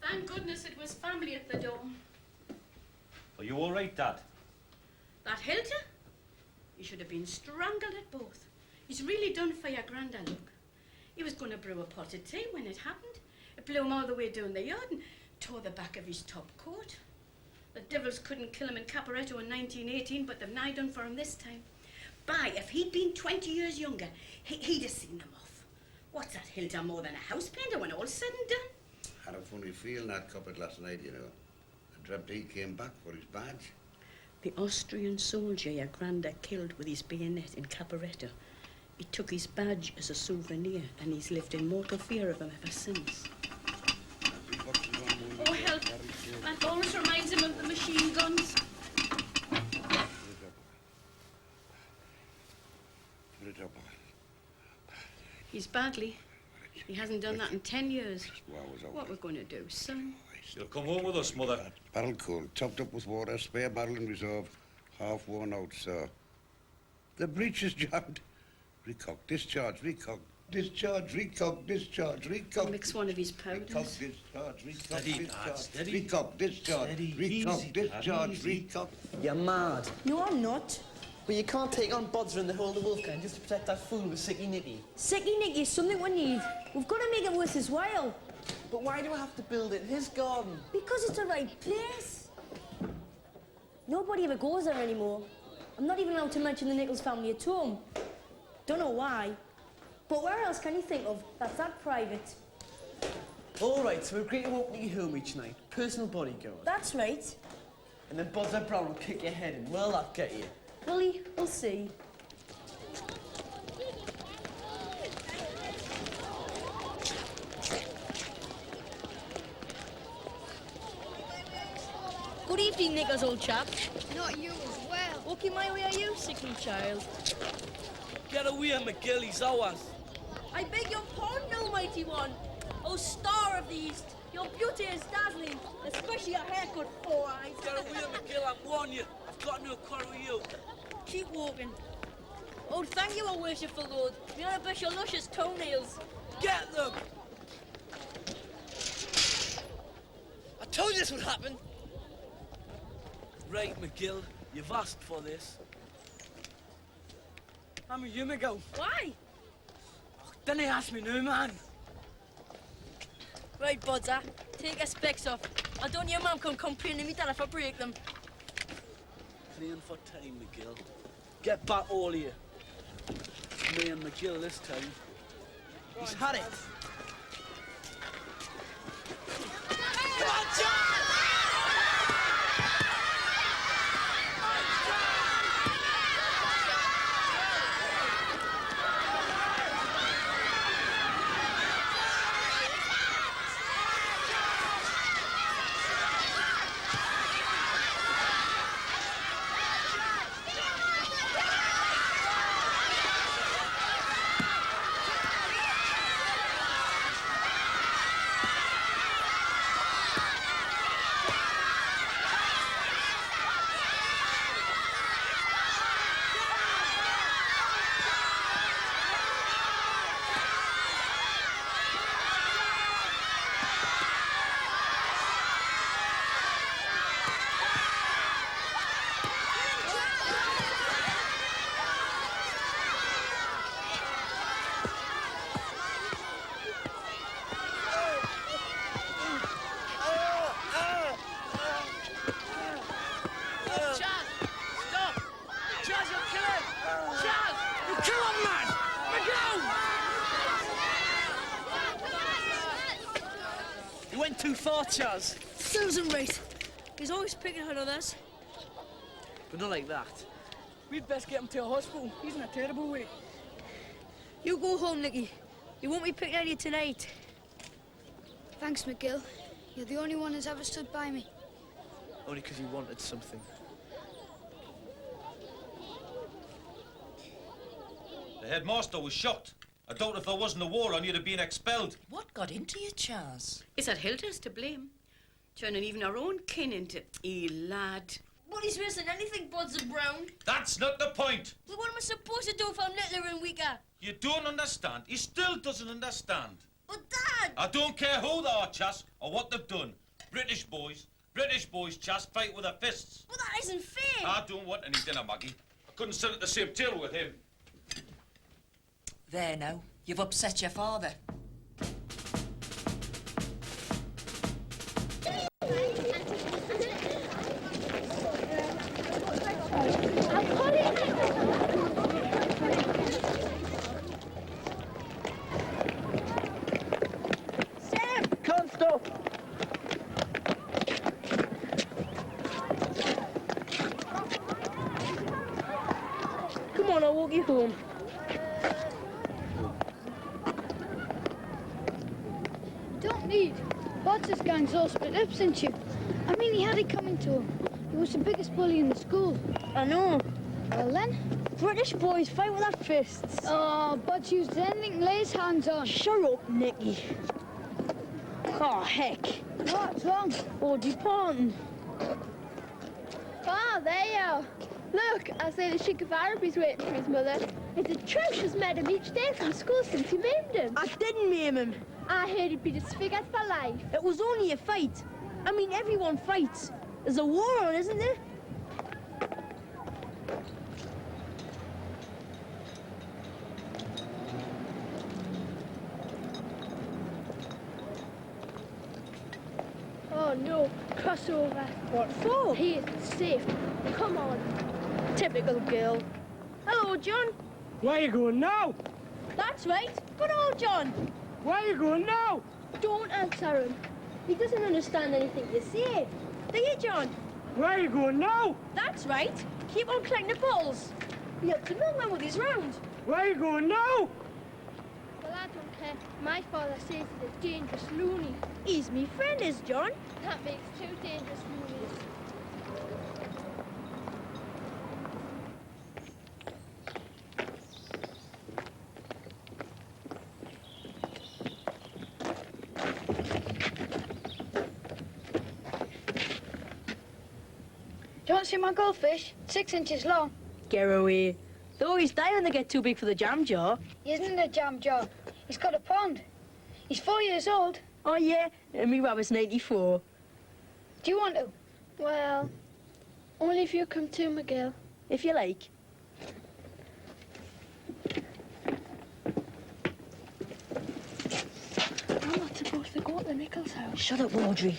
S1: Thank goodness it was family at the door.
S5: Are you all right, Dad?
S1: That Hilter? You should have been strangled at both. He's really done for your granda, look. He was going to brew a pot of tea when it happened. It blew him all the way down the yard and tore the back of his top coat. The devils couldn't kill him in Caporetto in 1918, but they've nigh done for him this time. By, if he'd been 20 years younger, he'd have seen them off. What's that Hilter more than a house painter when all's said and done?
S7: Had a funny feeling that cupboard last night, you know. I dreamt he came back for his badge.
S1: The Austrian soldier your granda killed with his bayonet in Caporetto. He took his badge as a souvenir, and he's lived in mortal fear of him ever since. Oh, help! That always reminds him of the machine guns. He's badly. He hasn't done that in 10 years. What we're going to do, son?
S5: You'll come home with us, Mother.
S7: Barrel cool, topped up with water, spare barrel in reserve, half worn out, sir. The breech is jammed. Recock, discharge, recock, discharge, recock, discharge, recock.
S1: Mix one of his powders.
S7: Recock, discharge, recock,
S10: Steady, Dad,
S7: discharge.
S10: steady.
S7: Recock, discharge,
S10: Steady,
S7: recock,
S10: easy, Dad,
S7: discharge,
S10: easy.
S7: recock.
S15: You're mad.
S9: No, I'm not.
S15: But you can't take on Bodger and the whole of Wolfgang just to protect that fool with Sicky Nicky.
S9: Sicky Nicky is something we need. We've got to make it worth his while.
S15: But why do I have to build it in his garden?
S9: Because it's the right place. Nobody ever goes there anymore. I'm not even allowed to mention the Nichols family at home. Don't know why. But where else can you think of that's that private?
S15: All right, so we agree to open your home each night. Personal bodyguard.
S9: That's right.
S15: And then Bodger Brown will kick your head in. Where'll that get you?
S9: Willie, we'll see. Good evening, Nichols, old chap.
S17: Not you as well.
S9: Okay, my way are you, sickly child?
S10: Get away, McGill, he's ours.
S9: I beg your pardon, almighty one. O star of the East, your beauty is dazzling, especially your haircut, 4 eyes.
S10: Get away, McGill, I'm warning you. I've got no quarrel with you.
S9: Keep walking. Oh, thank you, O worshipful lord. May I bless your luscious toenails.
S10: Get them!
S15: I told you this would happen.
S10: Right, McGill, you've asked for this. I'm a year ago.
S9: Why?
S10: Then they asked me no, man.
S9: Right, Bodger, take your specs off. I don't your mum come complaining to me that if I break them.
S10: Playing for time, McGill. Get back, all of you. Me and McGill this time.
S15: He's had it.
S10: Come on, John!
S2: too far, Chaz. Susan right. He's always picking on others.
S15: But not like that.
S2: We'd best get him to a hospital. He's in a terrible way. You go home, Nicky. You won't be picking on you tonight.
S13: Thanks, McGill. You're the only one who's ever stood by me.
S15: Only because you wanted something.
S5: The headmaster was shot. I doubt if there wasn't a war on, you'd have been expelled.
S4: What got into you, Chaz?
S1: It's that Hilda's to blame. Turning even our own kin into lad.
S2: But he's missing anything but the brown.
S5: That's not the point.
S2: Well, what am I supposed to do if I'm littler and weaker?
S5: You don't understand. He still doesn't understand.
S2: But, Dad!
S5: I don't care who they are, Chas, or what they've done. British boys, Chas, fight with their fists.
S2: Well, that isn't fair.
S5: I don't want any dinner, Maggie. I couldn't sit at the same table with him.
S4: There now, you've upset your father.
S2: Come on, I'll walk you home.
S13: Don't need. Potter's gang's all split up since you. I mean, he had it coming to him. He was the biggest bully in the school.
S2: I know.
S13: Well then?
S2: British boys fight with their fists.
S13: Oh, but used anything to lay his hands on.
S2: Shut up, Nicky. Oh, heck.
S13: What's wrong?
S2: Oh, departing.
S19: Ah, there you are. Look, I say the Sheik of Araby's waiting for his mother. It's atrocious met him each day from school since you maimed him.
S2: I didn't maim him.
S19: I heard he'd be disfigured for life.
S2: It was only a fight. I mean, everyone fights. There's a war on, isn't there?
S19: Oh no, crossover.
S2: What for?
S19: He isn't safe. Come on.
S2: Typical girl. Hello, John.
S18: Where are you going now?
S2: That's right. Good old John.
S18: Where are you going now?
S19: Don't answer him. He doesn't understand anything you say.
S2: There you, John.
S18: Where are you going now?
S2: That's right. Keep on collecting the balls. We have to know when with his round.
S18: Where are you going now?
S19: Well, I don't care. My father says he's a dangerous loony.
S2: He's me friend, is John.
S19: That makes two dangerous loonies.
S13: Do you want to see my goldfish? 6 inches long.
S2: Get away. They always die when they get too big for the jam jar.
S13: He isn't in a jam jar. He's got a pond. He's 4 years old.
S2: Oh, yeah? And me rabbit's 94.
S13: Do you want to?
S19: Well, only if you come too, McGill.
S2: If you like.
S19: I'm not supposed to go to the Nichols' house.
S2: Shut up, Audrey.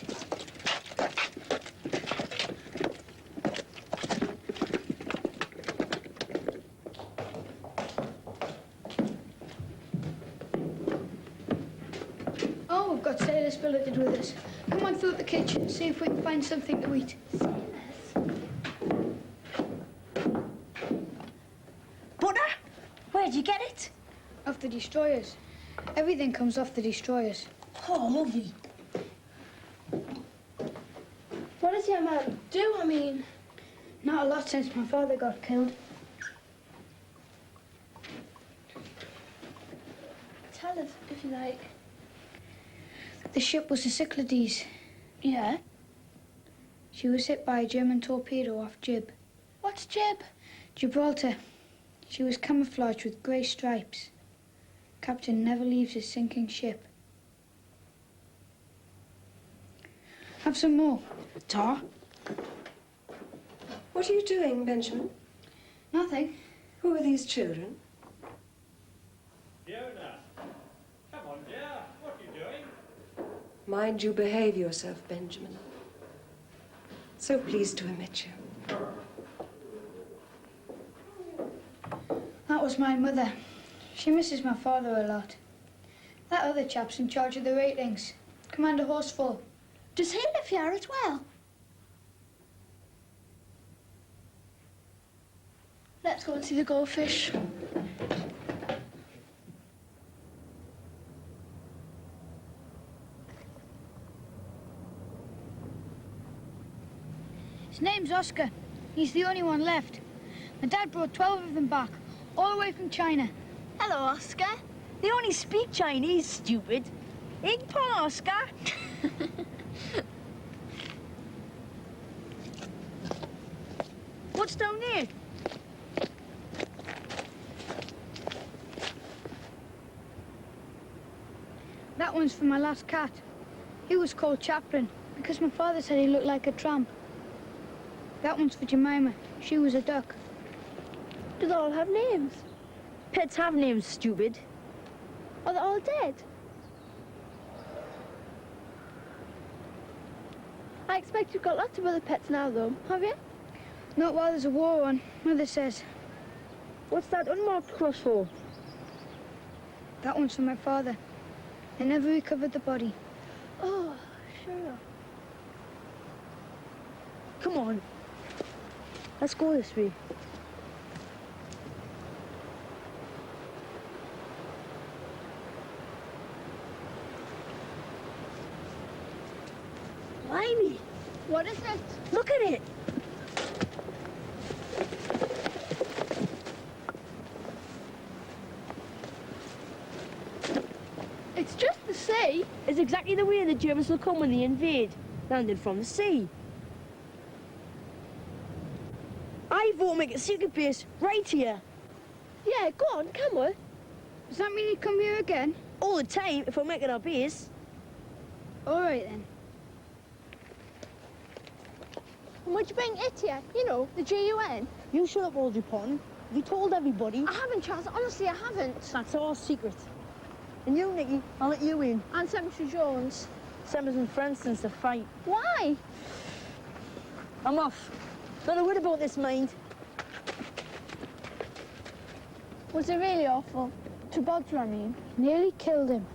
S13: Oh, we've got sailors billeted with us. Come on through the kitchen, see if we can find something to eat.
S2: Butter? Where'd you get it?
S13: Off the destroyers. Everything comes off the destroyers.
S2: Oh, lovely.
S19: What does your man do, I mean?
S13: Not a lot since my father got killed.
S19: Tell us, if you like.
S13: The ship was the Cyclades.
S19: Yeah?
S13: She was hit by a German torpedo off Jib.
S19: What's Jib?
S13: Gibraltar. She was camouflaged with grey stripes. Captain never leaves his sinking ship. Have some more.
S2: Tar?
S20: What are you doing, Benjamin?
S13: Nothing.
S20: Who are these children?
S21: Fiona, come on, dear. What are you doing?
S20: Mind you behave yourself, Benjamin. So pleased to have met you.
S13: That was my mother. She misses my father a lot. That other chap's in charge of the ratings. Commander Horsfall.
S19: Does he live here as well? Let's go and see the goldfish.
S3: His name's Oscar. He's the only one left. My dad brought 12 of them back, all the way from China.
S19: Hello, Oscar.
S2: They only speak Chinese, stupid. Igpon, Oscar. What's down there?
S3: That one's for my last cat. He was called Chaplin because my father said he looked like a tramp. That one's for Jemima. She was a duck.
S19: Do they all have names?
S2: Pets have names, stupid.
S19: Are they all dead? I expect you've got lots of other pets now, though, have you?
S3: Not while there's a war on, Mother says.
S2: What's that unmarked cross for?
S3: That one's for my father. They never recovered the body.
S19: Oh, sure.
S2: Come on. Let's go this way. Blimey!
S19: What is it?
S2: Look at it!
S19: It's just the sea.
S2: It's exactly the way the Germans will come when they invade, landed from the sea. I vote make a secret base right here.
S19: Yeah, go on, come on.
S3: Does that mean he'd come here again?
S2: All the time, if we're making our base.
S3: All right, then.
S19: And would you bring it here? You know, the GUN?
S2: You shut up, Audrey Pond. You told everybody.
S19: I haven't, Charles. Honestly, I haven't.
S2: That's our secret. And you, Nicky, I'll let you in.
S19: And Cemetery Jones.
S2: Sema's and Francis to fight.
S19: Why?
S2: I'm off. Not a word about this, mind.
S19: Was it really awful? To Bodger, I mean.
S3: Nearly killed him.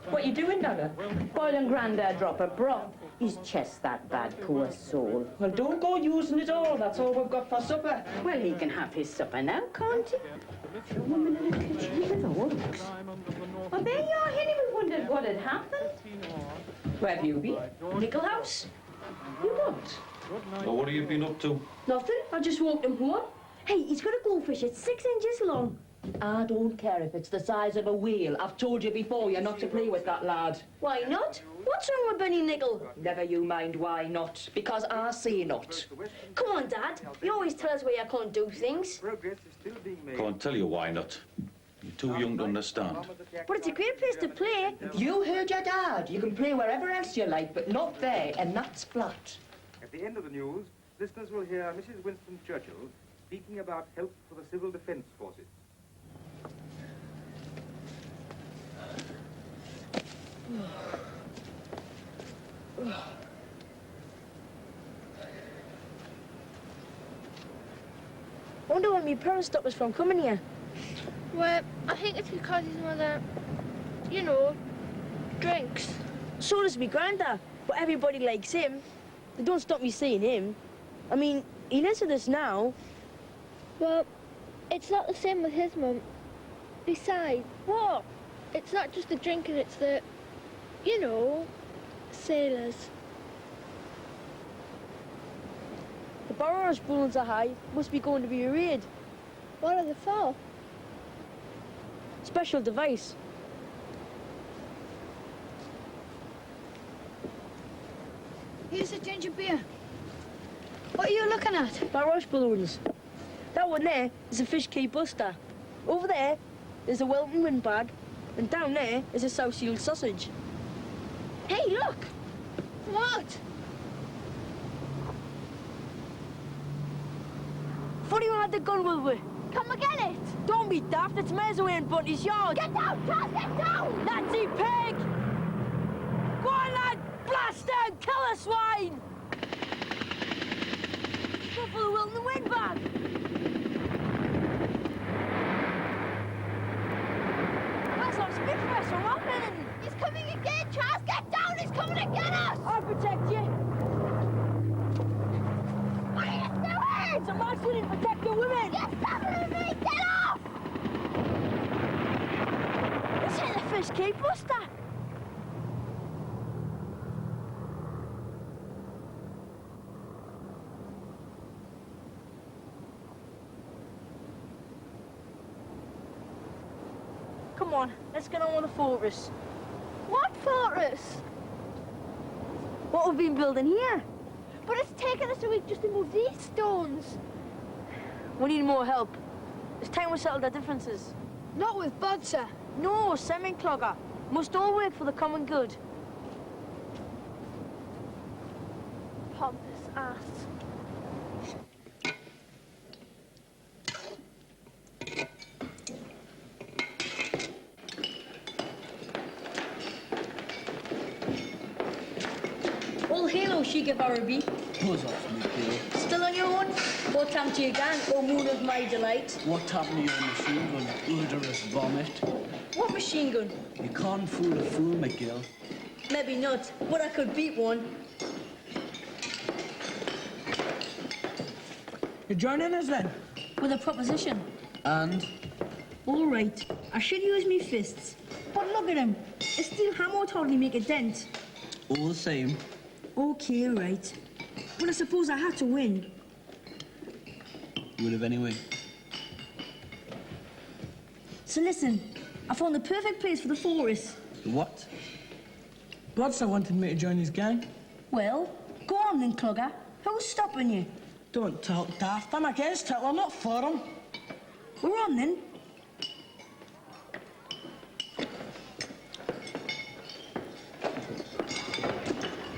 S22: What you doing, Nana? Boiling Grandad drop a broth. His chest that bad, poor soul.
S15: Well, don't go using it all. That's all we've got for supper.
S22: Well, he can have his supper now, can't he? The woman in the kitchen with the works. Well, there you are, Henry. We wondered what had happened. Where have you been? Nickel House. You what?
S5: Well, what have you been up to?
S2: Nothing. I just walked him home. Hey, he's got a goldfish. It's 6 inches long.
S22: I don't care if it's the size of a whale. I've told you before you're not to play with that lad.
S2: Why not? What's wrong with Benny Nickel?
S22: Never you mind why not. Because I say not.
S2: Come on, Dad. You always tell us where you can't do things.
S5: Can't tell you why not. You're too young to understand.
S2: But it's a great place to play.
S22: You heard your dad. You can play wherever else you like, but not there, and that's flat.
S23: At the end of the news, listeners will hear Mrs. Winston Churchill speaking about help for the Civil Defence Forces.
S2: Wonder when my parents stopped us from coming here.
S19: Well, I think it's because his mother, you know, drinks.
S2: So does me granddad, but everybody likes him. They don't stop me seeing him. I mean, he lives with us now.
S19: Well, it's not the same with his mum. Besides,
S2: what?
S19: It's not just the drinking, it's the, you know, sailors.
S2: The Barrows balloons are high. Must be going to be a raid.
S19: What are they for?
S2: Special device.
S3: Here's a ginger beer. What are you looking at?
S2: Barrows balloons. That one there is a Fish Key Buster. Over there is a Welton windbag. And down there is a South Shield sausage. Hey, look!
S3: What?
S2: Funny one had the gun, will we?
S19: Come and get it!
S2: Don't be daft, it's miles away in Bunty's yard.
S19: Get down, Charles, get down!
S2: Nazi pig! Go on, lad! Blast them! Kill the swine! Go for the Wilton windbag! That's not speak for us, all right?
S19: Get us!
S2: I'll protect you.
S19: What are you doing?
S2: It's a masculine protect the women.
S19: You're stopping me! Get off!
S2: Let's hit the fish cake, Buster. Come on, let's get on with the fortress.
S19: What fortress?
S2: What we've been building here.
S19: But it's taken us a week just to move these stones.
S2: We need more help. It's time we settled our differences.
S3: Not with Bodser.
S2: No, Simon Clogger. Must all work for the common good.
S19: Pompous ass.
S2: Well, hello, Sheikah Barabee.
S10: Buzz off, McGill.
S2: Still on your own? What happened to your gang, O moon of my delight?
S10: What happened to your machine gun, Ulderous Vomit?
S2: What machine gun?
S10: You can't fool a fool, McGill.
S2: Maybe not, but I could beat one.
S15: You're joining us then?
S2: With a proposition.
S10: And?
S2: All right, I should use me fists. But look at him. A steel hammer would hardly make a dent.
S10: All the same.
S2: Okay, right. But I suppose I had to win.
S10: You would have anyway.
S2: So listen, I found the perfect place for the forest.
S10: What?
S15: Bodser wanted me to join his gang.
S2: Well, go on then, Clogger. Who's stopping you?
S15: Don't talk daft. I'm against it. I'm not for him.
S2: We're on then.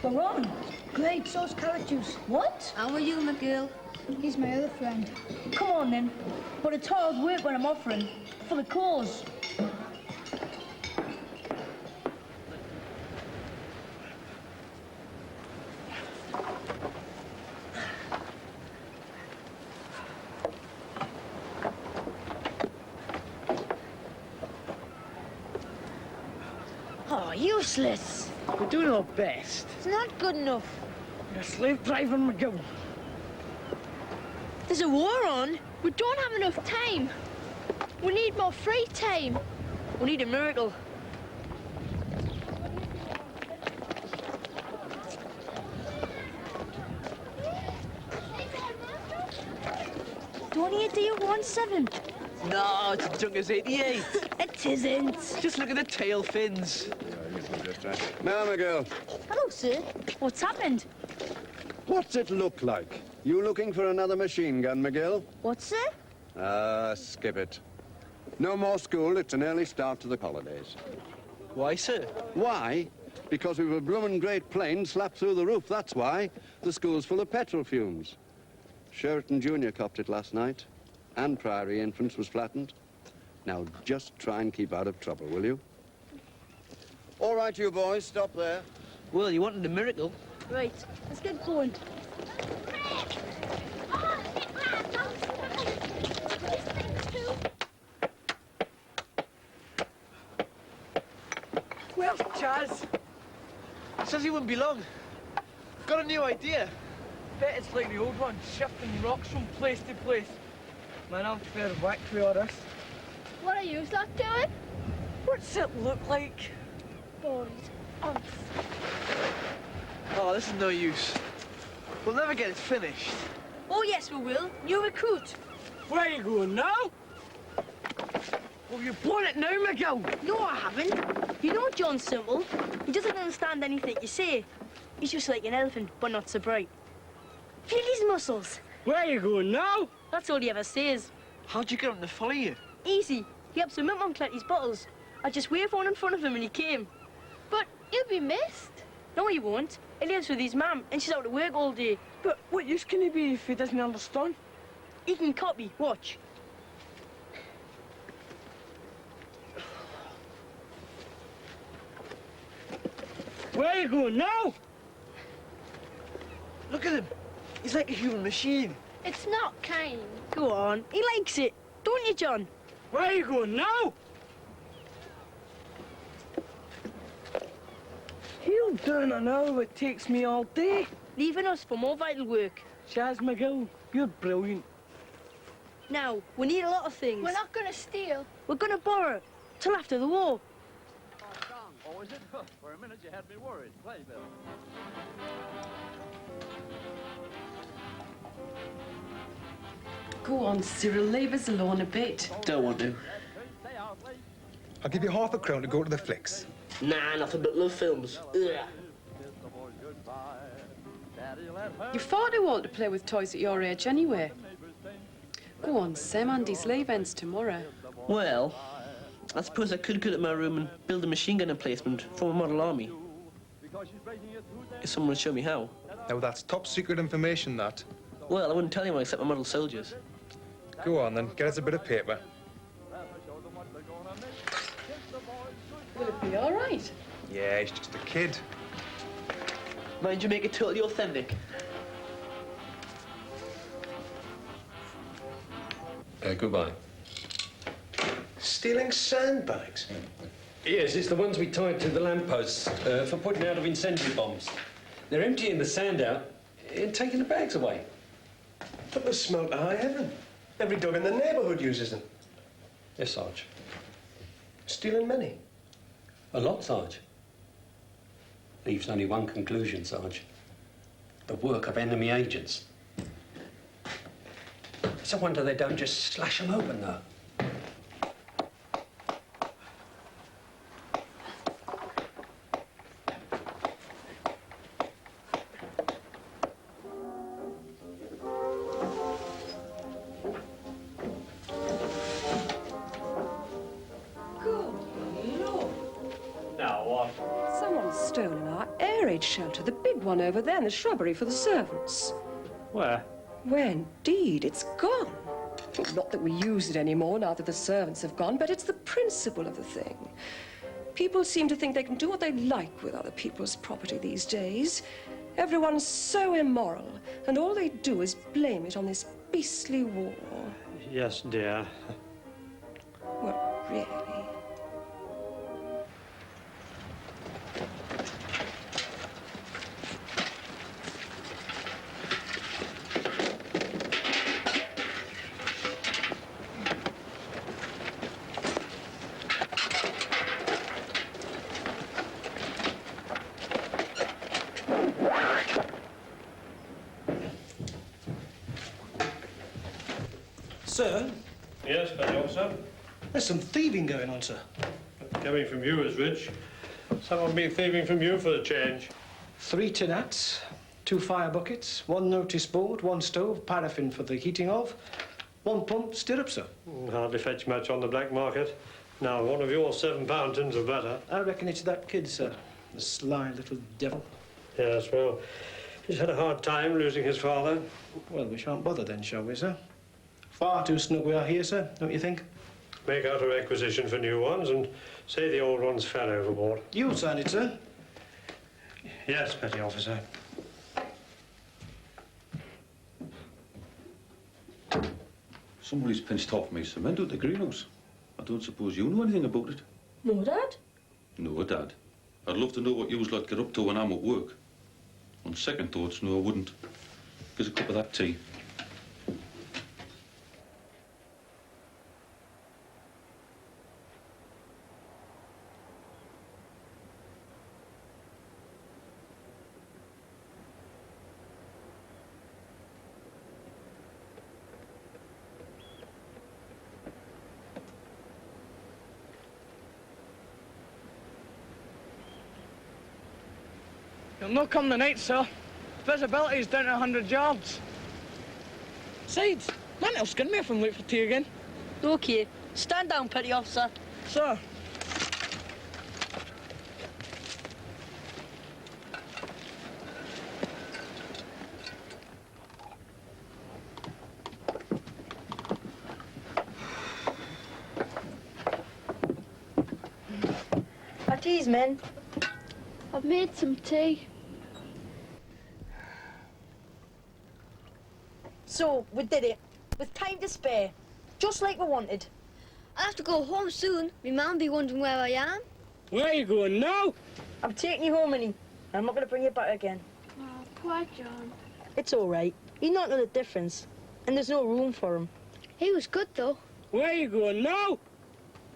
S2: We're on.
S3: Great, so's carrot juice.
S2: What?
S3: How are you, McGill? He's my other friend.
S2: Come on then. But it's hard work what I'm offering. For the cause.
S3: Oh, useless.
S15: We're doing our best.
S3: It's not good enough.
S15: You're slave driving, McGill.
S2: There's a war on.
S19: We don't have enough time. We need more free time.
S2: We need a miracle. Don't you 17?
S15: No, it's as young as 88.
S2: It isn't.
S15: Just look at the tail fins.
S7: Now, McGill,
S2: Hello, sir. What's happened?
S7: what's it look like? You looking for another machine gun, McGill?
S2: What, sir?
S7: Skip it. No more school. It's an early start to the holidays.
S15: Why, sir?
S7: Why? Because we've a bloomin' great plane slapped through the roof, that's why. The school's full of petrol fumes. Sheraton Junior copped it last night, and Priory Infants was flattened. Now, just try and keep out of trouble, will you? All right, you boys, stop there.
S15: Well, you wanted a miracle.
S2: Right, let's get going.
S15: Well, Chaz. Says he wouldn't be long. Got a new idea. Bet it's like the old one, shifting rocks from place to place. Man, I'm fair whack for all this.
S19: What are you lot doing?
S15: What's it look like?
S19: Boys,
S15: Oh, this is no use. We'll never get it finished.
S2: Oh, yes, we will. New recruit.
S15: Where are you going now? Well, you've blown it now, McGill.
S2: No, I haven't. You know John Simple. He doesn't understand anything you say. He's just like an elephant, but not so bright. Feel his muscles.
S15: Where are you going now?
S2: That's all he ever says.
S15: How'd you get him to follow you?
S2: Easy. He helps him on Cletty's bottles. I just waved one in front of him and he came.
S19: But he'll be missed.
S2: No, he won't. He lives with his mum and she's out at work all day.
S15: But what use can he be if he doesn't understand?
S2: He can copy. Watch.
S15: Where are you going now? Look at him. He's like a human machine.
S19: It's not kind.
S2: Go on. He likes it. Don't you, John?
S15: Where are you going now?
S2: Here you doing an hour? It takes me all day. Leaving us for more vital work. Chaz McGill, you're brilliant. Now, we need a lot of things.
S3: We're not going to steal.
S2: We're going to borrow till after the war.
S21: Oh, is it? For a minute you had me worried. Play, Bill.
S8: Go on, Cyril, leave us alone a bit.
S10: Don't want to.
S11: I'll give you £0.50 to go to the flicks.
S10: Nah, nothing but love films. Ugh.
S8: You're far too old to play with toys at your age anyway. Go on, Sam, Andy's leave ends tomorrow.
S10: Well, I suppose I could go to my room and build a machine gun emplacement from a model army. If someone would show me how.
S11: Now, that's top secret information, that.
S10: Well, I wouldn't tell anyone except my model soldiers.
S11: Go on, then. Get us a bit of paper.
S8: Will it be all right?
S11: Yeah, he's just a kid.
S10: Mind you make it totally authentic.
S14: Goodbye.
S12: Stealing sandbags?
S14: Yes, it's the ones we tied to the lampposts for putting out of incendiary bombs. They're emptying the sand out and taking the bags away.
S12: Put the smell to high heaven. Every dog in the neighbourhood uses them.
S14: Yes, Sarge.
S12: Stealing many?
S14: A lot, Sarge. Leaves only one conclusion, Sarge. The work of enemy agents. It's a wonder they don't just slash them open, though.
S20: Someone's stolen our air raid shelter, the big one over there in the shrubbery for the servants.
S14: Where?
S20: Where indeed, it's gone. Not that we use it anymore now that the servants have gone, but it's the principle of the thing. People seem to think they can do what they like with other people's property these days. Everyone's so immoral, and all they do is blame it on this beastly war.
S14: Yes, dear.
S20: Well, really.
S24: Sir?
S14: Yes, petty officer?
S24: There's some thieving going on, sir.
S14: Coming from you is rich. Someone been thieving from you for the change.
S24: 3 tin hats, 2 fire buckets, 1 notice board, 1 stove, paraffin for the heating of, 1 pump, stirrup, sir.
S14: Hardly fetch much on the black market. Now, one of your 7-pound tins of butter.
S24: I reckon it's that kid, sir. The sly little devil.
S14: Yes, well, he's had a hard time losing his father.
S24: Well, we shan't bother then, shall we, sir? Far too snug we are here, sir, don't you think?
S14: Make out a requisition for new ones and say the old ones fell overboard.
S24: You'll sign it, sir.
S14: Yes, petty officer.
S5: Somebody's pinched off my cement out the greenhouse. I don't suppose you know anything about it.
S9: No, Dad?
S5: No, Dad. I'd love to know what you lot get up to when I'm at work. On second thoughts, no, I wouldn't. Gives a cup of that tea.
S15: You'll not come tonight, sir. Visibility's down to 100 yards. Sides, man, it'll skin me if I'm late for tea again.
S2: Okay, stand down, petty officer.
S15: Sir.
S2: Our tea's, men.
S19: I've made some tea.
S2: So, we did it. With time to spare. Just like we wanted.
S19: I have to go home soon. My mum be wondering where I am.
S15: Where are you going now?
S2: I'm taking you home, Minnie. I'm not going to bring you back again.
S19: Oh, poor John.
S2: It's all right. He's not got a difference, and there's no room for him.
S3: He was good, though.
S10: Where are you going now?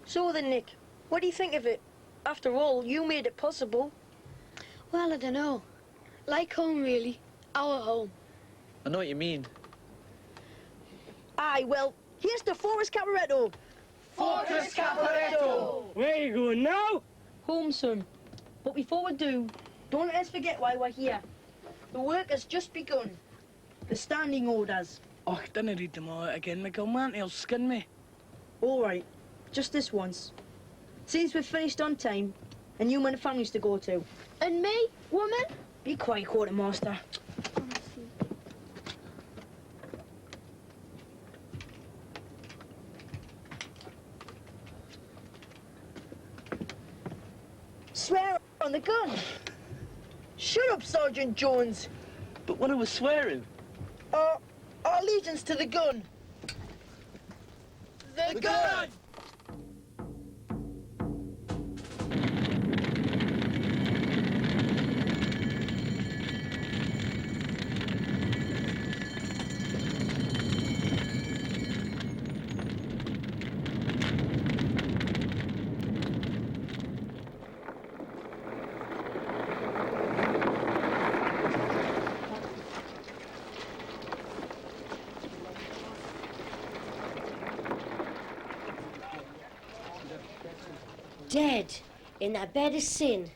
S2: So then, Nick, what do you think of it? After all, you made it possible.
S3: Well, I don't know. Like home, really. Our home.
S15: I know what you mean.
S2: Aye, well, here's the Fortress Caporetto.
S10: Fortress Caporetto! Where are you going now?
S2: Home, son. But before we do, don't let us forget why we're here. The work has just begun. The standing orders.
S10: Oh, don't read them all out again, Michael. Man, he'll skin me.
S2: All right, just this once. Since we've finished on time, and you and the families to go to.
S19: And me, woman?
S2: Be quiet, quartermaster. Swear on the gun. Shut up, Sergeant Jones.
S15: But what I was swearing?
S2: Our allegiance to the gun. The gun!
S9: Dead in that bed of sin.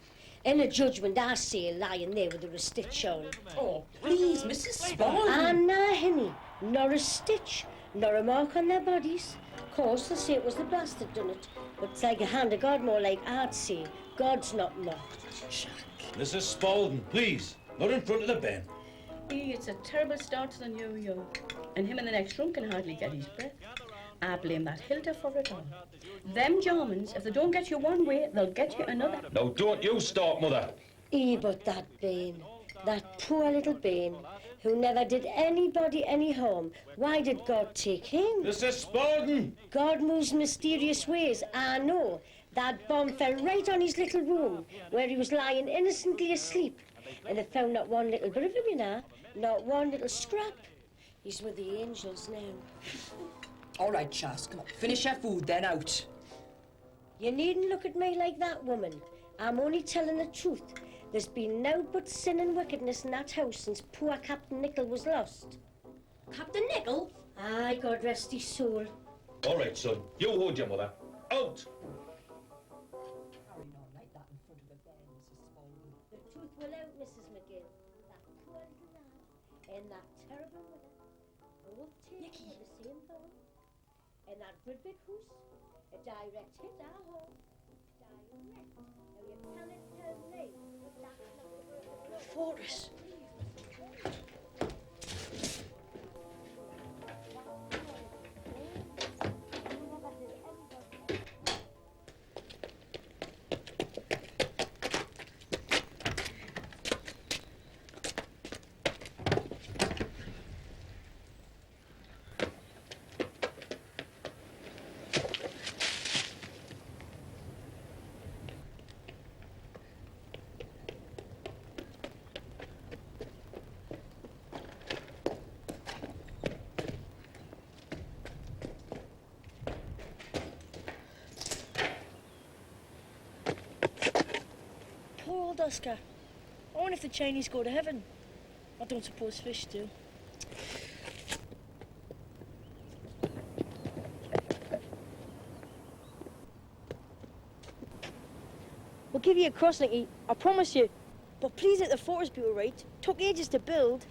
S9: In a judgment, I see her lying there with a stitch on.
S4: Oh, please, Mrs. Spaulding.
S9: And nah, Henny, not a stitch, nor a mark on their bodies. Of course, they'll say it was the bastard done it, but it's like a hand of God, more like I'd say. God's not mocked.
S5: Mrs. Spaulding, please, not in front of the bed.
S22: It's a terrible start to the new year. And him in the next room can hardly get his breath. I blame that Hilda for it all. Them Germans, if they don't get you one way, they'll get you another.
S5: Now, don't you start, Mother.
S9: But that Bain, that poor little Bain, who never did anybody any harm. Why did God take him?
S5: Mrs. Spaulding!
S9: God moves mysterious ways, I know. That bomb fell right on his little room, where he was lying innocently asleep. And they found not one little bit of him, you know, not one little scrap. He's with the angels now.
S4: All right, Chas, come on. Finish your food, then out.
S9: You needn't look at me like that, woman. I'm only telling the truth. There's been no but sin and wickedness in that house since poor Captain Nichol was lost.
S22: Captain Nichol?
S9: Aye, God rest his soul.
S5: All right, son. You hold your mother. Out!
S9: The truth will out, Mrs. McGill. That poor little lad and that terrible mother. Both taken with the same thorn. And that Bridbit house, a direct hit our home. Direct. Now you cannot tell me that that's not the word of God.
S2: Fortress. Poor old Oscar. I wonder if the Chinese go to heaven. I don't suppose fish do. We'll give you a cross, Nicky, I promise you. But please let the fortress be all right. Took ages to build.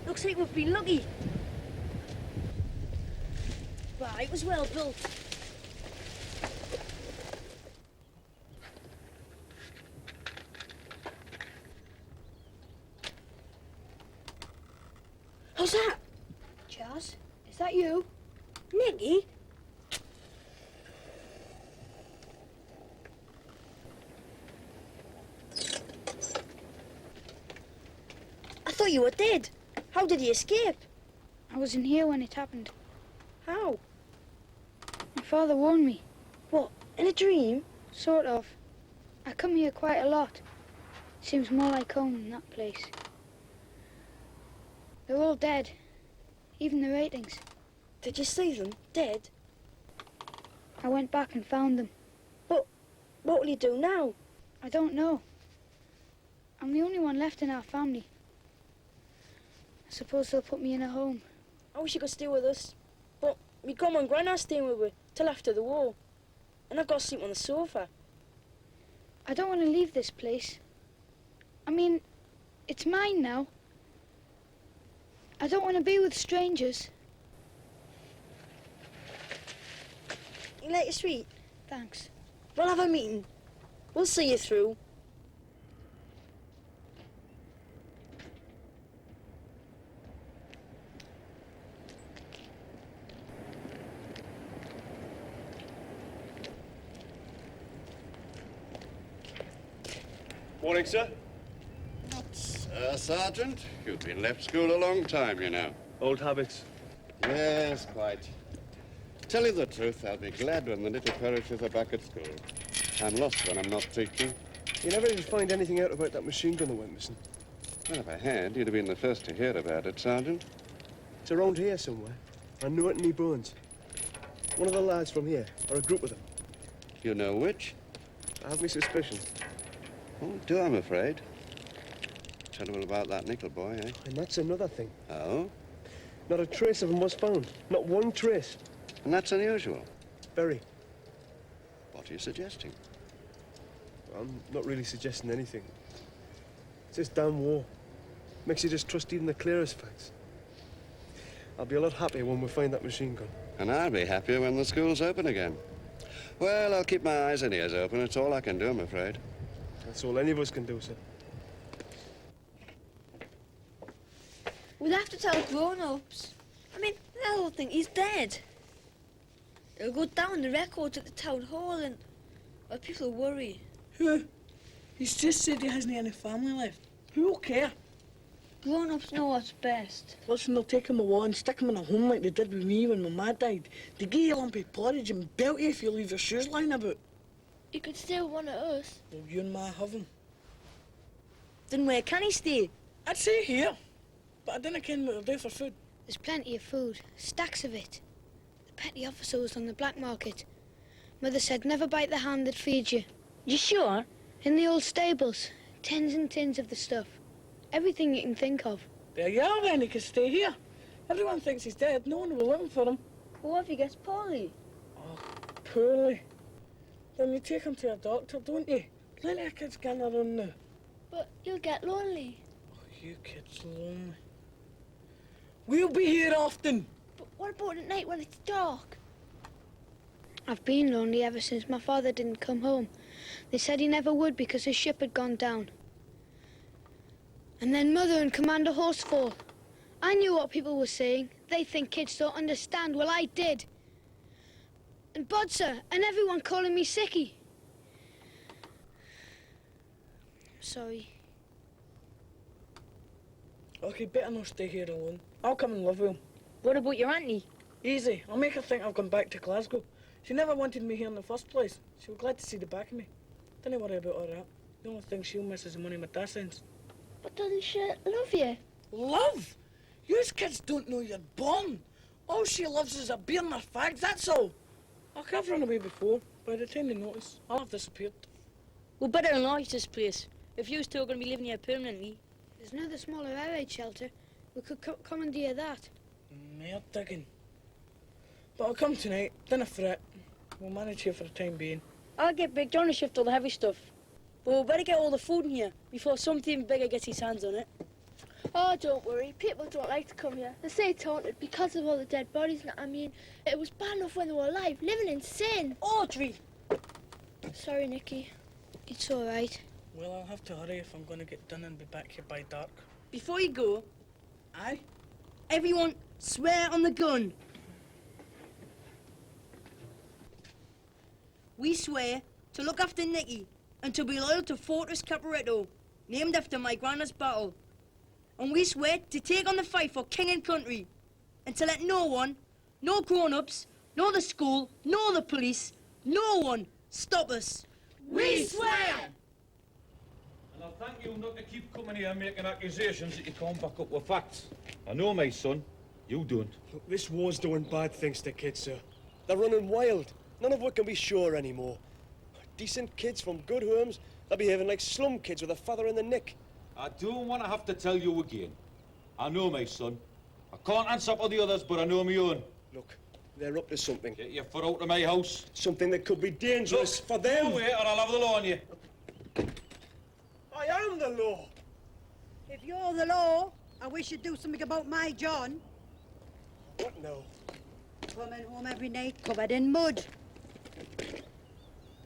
S2: Looks like we've been lucky. But it was well built. How's that?
S3: Charles, is that you?
S9: Nicky?
S2: I thought you were dead. How did you escape?
S3: I wasn't here when it happened.
S2: How?
S3: My father warned me.
S2: What?
S9: In a dream?
S3: Sort of. I come here quite a lot. Seems more like home than that place. They're all dead. Even the ratings.
S9: Did you see them? Dead?
S3: I went back and found them.
S9: But what will you do now?
S3: I don't know. I'm the only one left in our family. I suppose they'll put me in a home.
S9: I wish you could stay with us. But me grandma and gran are staying with me till after the war. And I've got to sleep on the sofa.
S3: I don't want to leave this place. I mean, it's mine now. I don't want to be with strangers.
S9: You like your sweet?
S3: Thanks.
S9: We'll have a meeting. We'll see you through.
S7: Morning, sir. Sergeant, you've been left school a long time, you know.
S12: Old habits.
S7: Yes, quite. Tell you the truth, I'll be glad when the little parishes are back at school. I'm lost when I'm not teaching.
S12: You never did find anything out about that machine gun that went missing?
S7: Well, if I had, you'd have been the first to hear about it, Sergeant.
S12: It's around here somewhere. I knew it in me bones. One of the lads from here, or a group of them.
S7: You know which?
S12: I have my suspicions.
S7: Oh, do, I'm afraid. Terrible about that nickel boy, eh?
S12: And that's another thing.
S7: Oh?
S12: Not a trace of him was found. Not one trace.
S7: And that's unusual.
S12: Very.
S7: What are you suggesting?
S12: I'm not really suggesting anything. It's this damn war. Makes you distrust even the clearest facts. I'll be a lot happier when we find that machine gun.
S7: And I'll be happier when the school's open again. Well, I'll keep my eyes and ears open. It's all I can do, I'm afraid.
S12: That's all any of us can do, sir.
S9: We'll have to tell grown-ups. I mean, they'll think he's dead. It'll go down the records at the town hall and people will worry.
S10: Who? He's just said he hasn't any family left. Who will care?
S9: Grown-ups know what's best.
S10: Listen, they'll take him away and stick him in a home like they did with me when my ma died. They give you a lump of porridge and belt you if you leave your shoes lying about.
S19: You could stay with one of us.
S10: Well, you and ma have him.
S9: Then where can he stay?
S10: I'd say here, but I didn't ken what they'll do for food.
S3: There's plenty of food, stacks of it. The petty officer was on the black market. Mother said never bite the hand that feeds you.
S9: You sure?
S3: In the old stables, tins and tins of the stuff. Everything you can think of.
S10: There you are then, he can stay here. Everyone thinks he's dead, no one will be looking for him.
S9: What if he gets poorly?
S10: Oh, poorly. Then you take him to a doctor, don't you? Plenty of kids getting around now.
S19: But you'll get lonely.
S10: Oh, you kids lonely. We'll be here often.
S19: But what about at night when it's dark?
S3: I've been lonely ever since my father didn't come home. They said he never would because his ship had gone down. And then Mother and Commander Horsefall. I knew what people were saying. They think kids don't understand. Well, I did. And Bodser and everyone calling me Sicky. I'm sorry.
S10: Okay, better not stay here alone. I'll come and live with him.
S9: What about your auntie?
S10: Easy. I'll make her think I've gone back to Glasgow. She never wanted me here in the first place. She was glad to see the back of me. Don't worry about all that. The only thing she'll miss is the money my dad sends.
S19: But doesn't she love you?
S10: Love? You kids don't know you're born. All she loves is a beer and her fags, that's all. I've run away before. By the time they notice, I'll have disappeared.
S9: We'll better enlarge this place. If you're still going to be living here permanently.
S3: There's another smaller air raid shelter. We could commandeer that.
S10: Mere digging. But I'll come tonight. Dinner fret. We'll manage here for the time being.
S9: I'll get Big John to shift all the heavy stuff. But we'll better get all the food in here before something bigger gets his hands on it.
S19: Oh, don't worry. People don't like to come here. They say it's haunted because of all the dead bodies. I mean, it was bad enough when they were alive, living in sin.
S9: Audrey!
S3: Sorry, Nicky. It's all right.
S10: Well, I'll have to hurry if I'm going to get done and be back here by dark.
S9: Before you go,
S10: aye?
S9: Everyone swear on the gun. We swear to look after Nicky and to be loyal to Fortress Caporetto, named after my grandma's battle. And we swear to take on the fight for king and country and to let no one, no grown-ups, nor the school, nor the police, no one
S2: Stop us.
S10: We swear!
S5: And I'll thank you not to keep coming here making accusations that you can't back up with facts. I know, my son. You don't.
S12: Look, this war's doing bad things to kids, sir. They're running wild. None of it can be sure anymore. Decent kids from good homes, they're behaving like slum kids with a feather in the neck.
S5: I don't want to have to tell you again. I know, my son. I can't answer for the others, but I know my own.
S12: Look, they're up to something.
S5: Get your foot out of my house.
S12: Something that could be dangerous for them.
S5: Go away or I'll have the law on you.
S12: I am the law.
S1: If you're the law, and we should do something about my John.
S12: What now?
S1: Coming home every night covered in mud.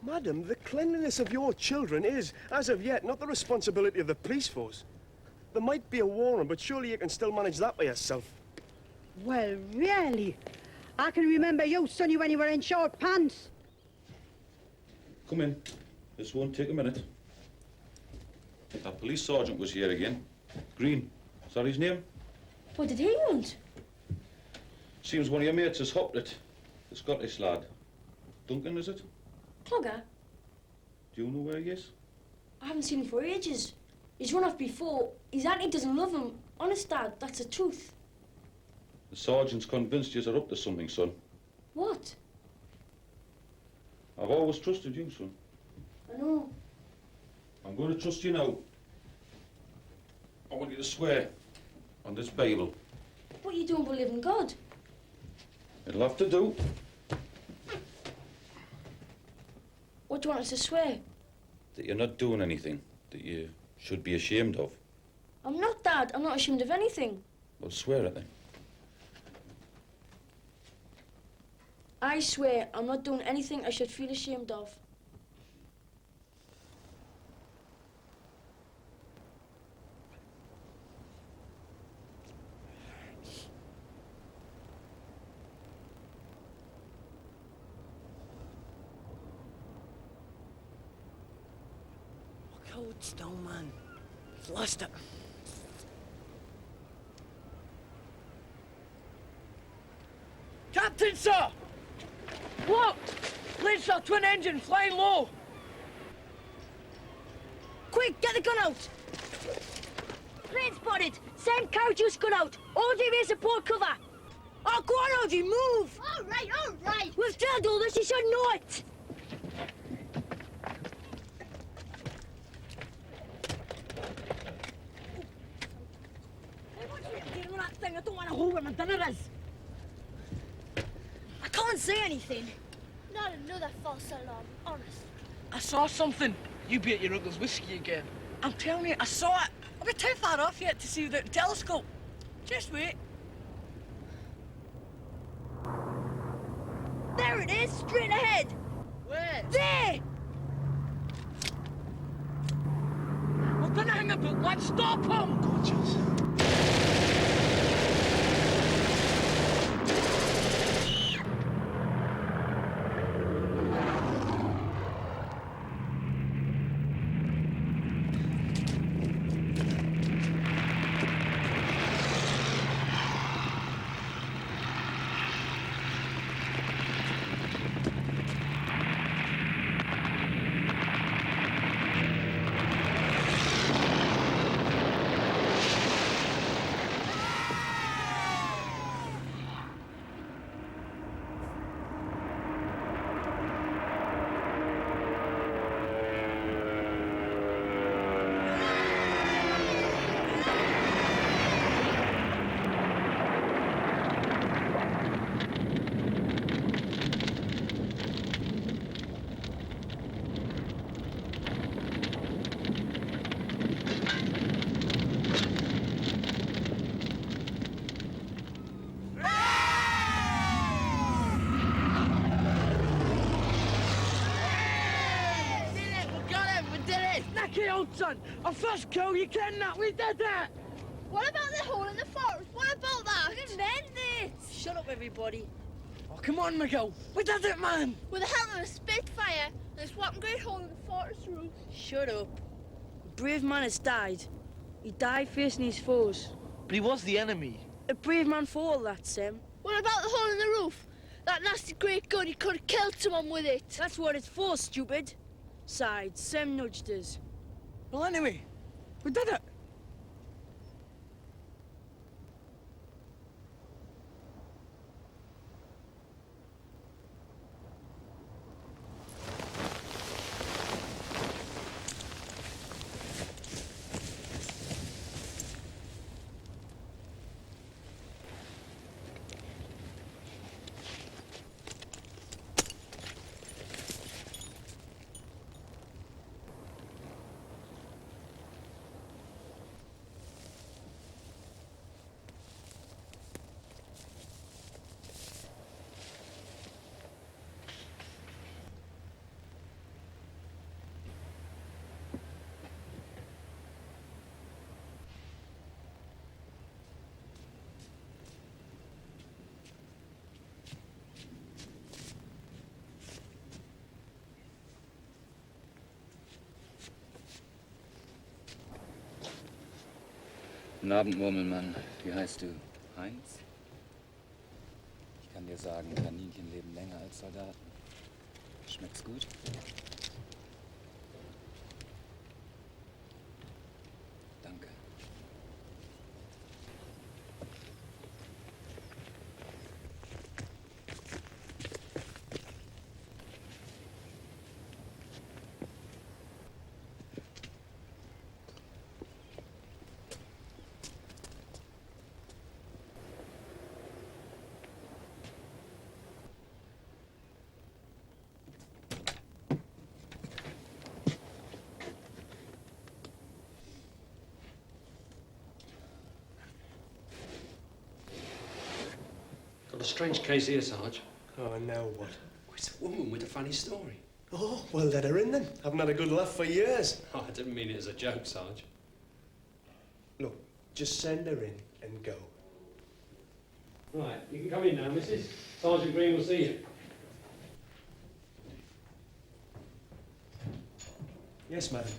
S12: Madam, the cleanliness of your children is, as of yet, not the responsibility of the police force. There might be a warrant, but surely you can still manage that by yourself.
S1: Well, really? I can remember you, sonny, when you were in short pants.
S5: Come in. This won't take a minute. That police sergeant was here again. Green. Is that his name?
S9: What did he want?
S5: Seems one of your mates has hopped it. The Scottish lad. Duncan, is it?
S9: Clogger?
S5: Do you know where he is?
S9: I haven't seen him for ages. He's run off before. His auntie doesn't love him. Honest, Dad, that's the truth.
S5: The sergeant's convinced you're up to something, son.
S9: What?
S5: I've always trusted you, son.
S9: I know.
S5: I'm going to trust you now. I want you to swear on this Bible.
S9: What you don't believe in God?
S5: It'll have to do.
S9: What do you want us to swear?
S5: That you're not doing anything that you should be ashamed of.
S9: I'm not, Dad. I'm not ashamed of anything.
S5: Well, swear it then.
S9: I swear I'm not doing anything I should feel ashamed of.
S10: Hold still, man. He's lost it. Captain, sir! Look! Planes are twin engine, flying low.
S2: Quick, get the gun out.
S9: Plane spotted. Send Carjuice gun out. ODV support cover.
S2: Oh, go on, Audrey, move.
S19: All right.
S9: We've drilled all this. You should know it.
S2: I don't want to hold where my dinner is. I can't say anything.
S19: Not another false alarm, honest.
S10: I saw something. You beat your uncle's whiskey again. I'm telling you, I saw it. I'll be too far off yet to see without the telescope. Just wait.
S2: There it is, straight ahead.
S10: Where?
S2: There!
S10: We're gonna hang about. Let's stop him!
S12: Gorgeous.
S10: Nicky, old son, our first kill, you cannot. We did that.
S19: What about the hole in the forest? What about that?
S2: We didn't end this. Shut up, everybody.
S10: Oh, come on, Miguel. We did it, man.
S19: With the help of a Spitfire and this one great hole in the forest roof.
S2: Shut up. A brave man has died. He died facing his foes.
S15: But he was the enemy.
S2: A brave man for all that, Sam.
S19: What about the hole in the roof? That nasty great gun, he could have killed someone with it.
S2: That's what it's for, stupid. Besides, Sam nudged us.
S15: Well, anyway, we did it.
S6: Guten Abend, Murmelmann. Wie heißt du? Heinz? Ich kann dir sagen, Kaninchen leben länger als Soldaten. Schmeckt's gut? Danke.
S14: Got a strange case here, Sarge.
S12: Oh, now what?
S14: It's a woman with a funny story.
S12: Oh, well, let her in then. Haven't had a good laugh for years.
S14: Oh, I didn't mean it as a joke, Sarge.
S12: Look, just send her in and go.
S14: Right, you can come in now, Mrs. Sergeant Green will see you.
S12: Yes, madam.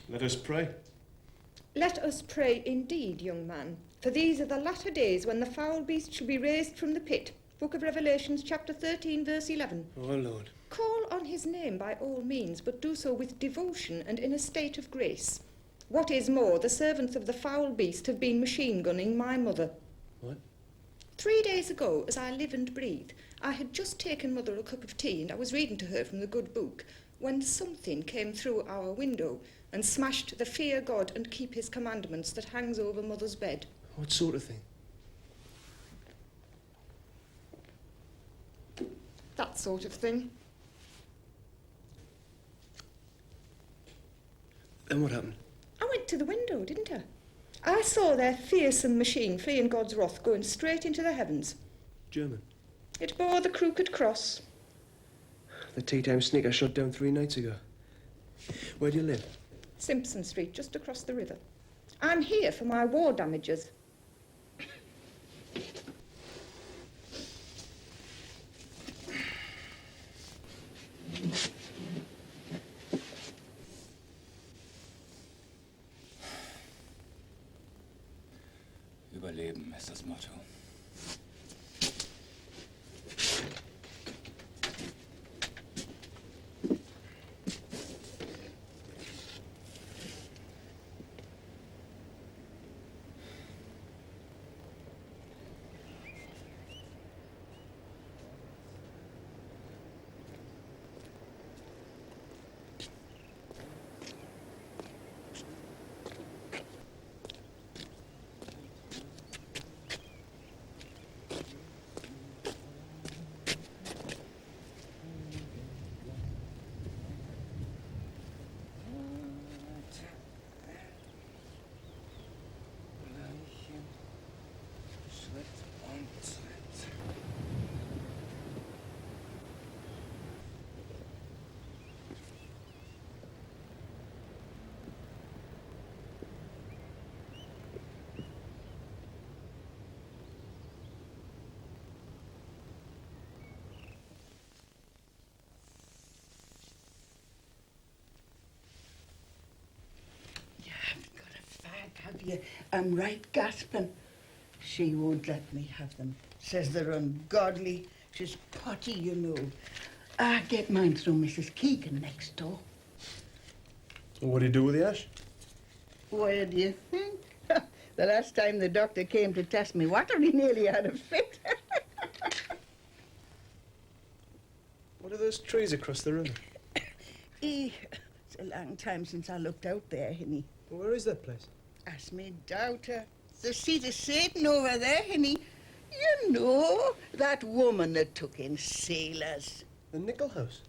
S12: Let us pray.
S16: Let us pray indeed, young man, for these are the latter days when the foul beast shall be raised from the pit. Book of Revelations, chapter 13, verse 11.
S12: Oh, Lord.
S16: Call on his name by all means, but do so with devotion and in a state of grace. What is more, the servants of the foul beast have been machine gunning my mother.
S12: What?
S16: 3 days ago, as I live and breathe, I had just taken Mother a cup of tea and I was reading to her from the good book when something came through our window and smashed the fear God and keep his commandments that hangs over Mother's bed.
S12: What sort of thing?
S16: That sort of thing.
S12: Then what happened?
S16: I went to the window, didn't I? I saw their fearsome machine fleeing God's wrath going straight into the heavens.
S12: German.
S16: It bore the crooked cross.
S12: The tea-time sneaker shot down 3 nights ago. Where do you live?
S16: Simpson Street, just across the river. I'm here for my war damages.
S6: Überleben ist das Motto.
S17: Have you? I'm right gasping.
S13: She won't let me have them. Says they're ungodly. She's potty, you know. I get mine through Mrs. Keegan next door.
S12: What do you do with the ash?
S13: Where do you think? The last time the doctor came to test me water, he nearly had a fit.
S12: What are those trees across the river?
S13: It's a long time since I looked out there, Hinny.
S12: Where is that place?
S13: Ask me doubter. It's the seat of Satan over there, Hinny. You know, that woman that took in sailors.
S12: The Nickel House?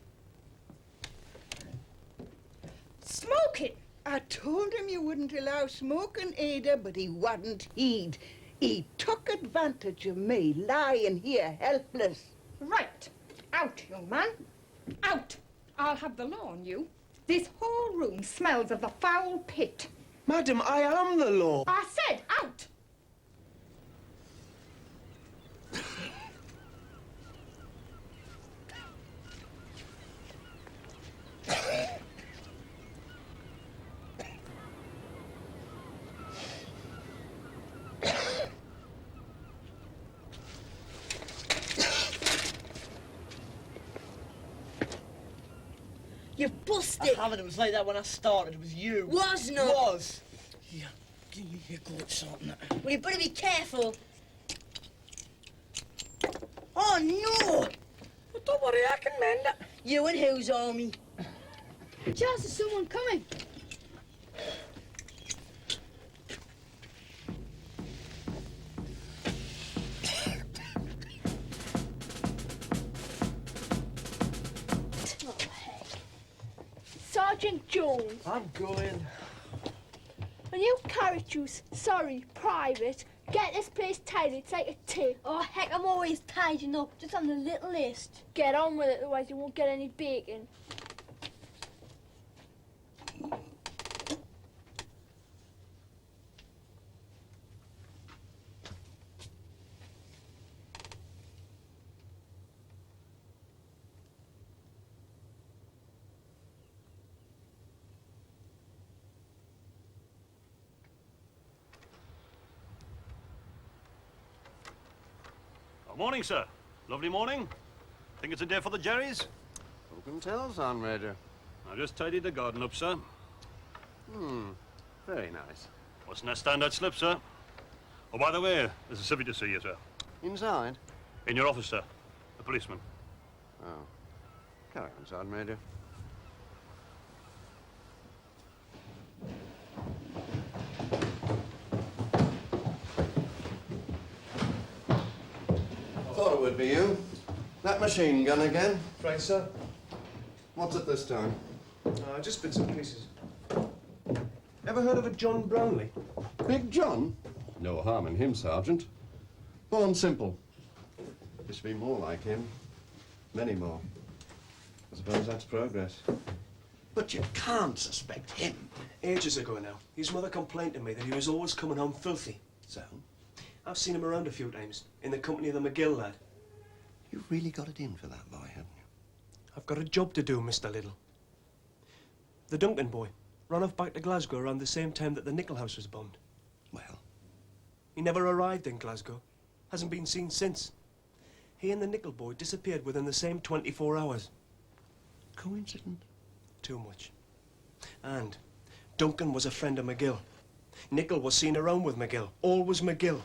S13: Smoking! I told him you wouldn't allow smoking, Ada, but he wouldn't heed. He took advantage of me lying here helpless.
S16: Right. Out, young man. Out. I'll have the law on you. This whole room smells of the foul pit.
S12: Madam, I am the law.
S16: I said out.
S2: You busted!
S15: I haven't. It was like that when I started. It was you.
S2: Was not.
S15: Was. Yeah. Give me a go at sorting it.
S2: Well, you better be careful. Oh, no!
S15: Well, don't worry, I can mend it.
S2: You and whose army?
S3: Charles, is someone coming?
S19: Sergeant Jones.
S15: I'm going.
S19: And you carrot juice, sorry, private, get this place tidy, it's like a tip.
S2: Oh, heck, I'm always tidying up, just on the little list.
S19: Get on with it, otherwise you won't get any bacon.
S21: Morning, sir. Lovely morning. Think it's a day for the Jerrys?
S7: Who can tell, Sergeant Major?
S21: I just tidied the garden up, sir.
S7: Very nice.
S21: Wasn't a standard slip, sir. Oh, by the way, there's a civvy to see you, sir.
S7: Inside?
S21: In your office, sir. A policeman.
S7: Oh. Carry on, Sergeant Major. Thought it would be you. That machine gun again?
S12: Right, sir.
S7: What's it this time?
S12: Just bits and pieces. Ever heard of a John Brownlee?
S7: Big John? No harm in him, Sergeant. Born simple. Used to be more like him. Many more. I suppose that's progress. But you can't suspect him.
S24: Ages ago now, his mother complained to me that he was always coming home filthy.
S7: So?
S24: I've seen him around a few times, in the company of the McGill lad.
S7: You've really got it in for that boy, haven't you?
S24: I've got a job to do, Mr. Little. The Duncan boy ran off back to Glasgow around the same time that the Nickel House was bombed.
S7: Well?
S24: He never arrived in Glasgow. Hasn't been seen since. He and the Nickel boy disappeared within the same 24 hours.
S7: Coincidence?
S24: Too much. And Duncan was a friend of McGill. Nickel was seen around with McGill. Always McGill.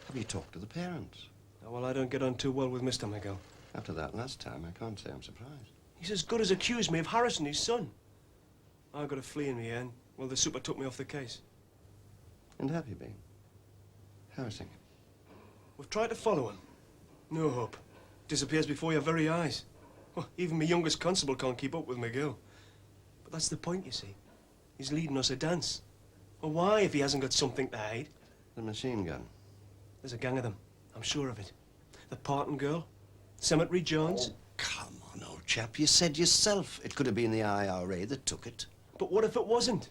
S7: Have you talked to the parents?
S24: Oh, well, I don't get on too well with Mr. McGill.
S7: After that last time, I can't say I'm surprised.
S24: He's as good as accused me of harassing his son. I got a flea in the end. Well, the super took me off the case.
S7: And have you been? Harassing him?
S24: We've tried to follow him. No hope. Disappears before your very eyes. Well, even my youngest constable can't keep up with McGill. But that's the point, you see. He's leading us a dance. Well, why, if he hasn't got something to hide?
S7: The machine gun.
S24: There's a gang of them. I'm sure of it. The Parton girl, Cemetery Jones.
S7: Oh, come on, old chap. You said yourself it could have been the IRA that took it.
S24: But what if it wasn't?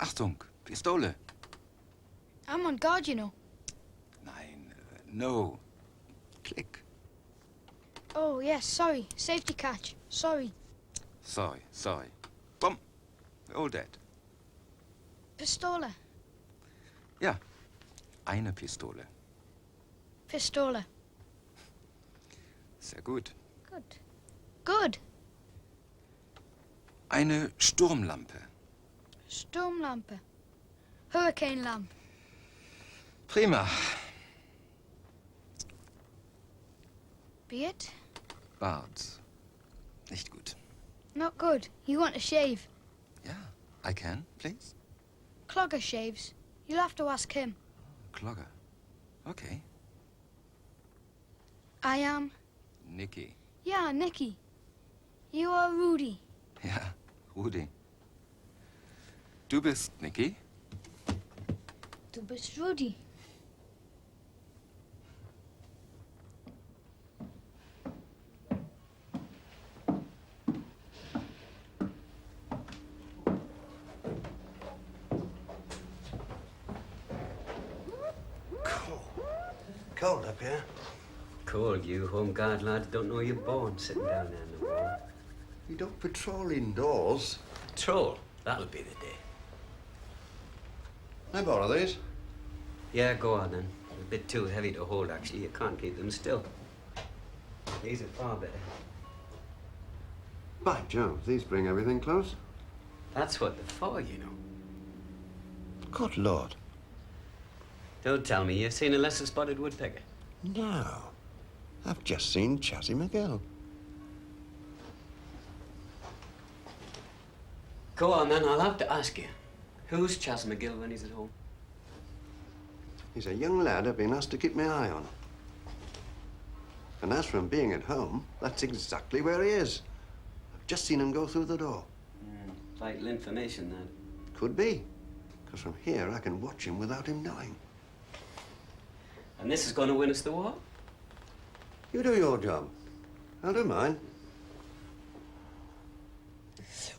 S6: Achtung, Pistole.
S3: I'm on guard, you know.
S6: Nein, no. Click.
S3: Oh, yes, sorry. Safety catch. Sorry.
S6: Sorry. Bumm. We're all dead.
S3: Pistole.
S6: Ja, eine Pistole.
S3: Pistole.
S6: Sehr gut.
S3: Good. Good.
S6: Eine Sturmlampe.
S3: Sturmlampe. Hurricane lamp.
S6: Prima.
S3: Beard?
S6: Bart. Nicht gut.
S3: Not good. You want a shave.
S6: I can, please?
S3: Clogger shaves. You'll have to ask him.
S6: Clogger. Okay.
S3: I am...
S6: Nicky.
S3: Yeah, Nicky. You are Rudy.
S6: Ja, Rudi. Du bist Nicky?
S3: Du bist Rudy.
S8: Cold up here.
S17: Cold, you home guard lads don't know you're born sitting down there in the wall.
S8: You don't patrol indoors.
S17: Patrol? That'll be the day.
S8: Can I borrow these?
S17: Yeah, go on then. They're a bit too heavy to hold, actually. You can't keep them still. These are far better.
S8: By Jove, these bring everything close.
S17: That's what they're for, you know.
S8: Good Lord.
S17: Don't tell me you've seen a lesser spotted woodpecker.
S8: No. I've just seen Chazzy McGill.
S17: Go on then, I'll have to ask you. Who's Chas McGill when he's at home?
S8: He's a young lad I've been asked to keep my eye on. And as for him being at home, that's exactly where he is. I've just seen him go through the door.
S17: Vital information, then.
S8: Could be. Because from here, I can watch him without him knowing.
S17: And this is going to win us the war?
S8: You do your job. I'll do mine.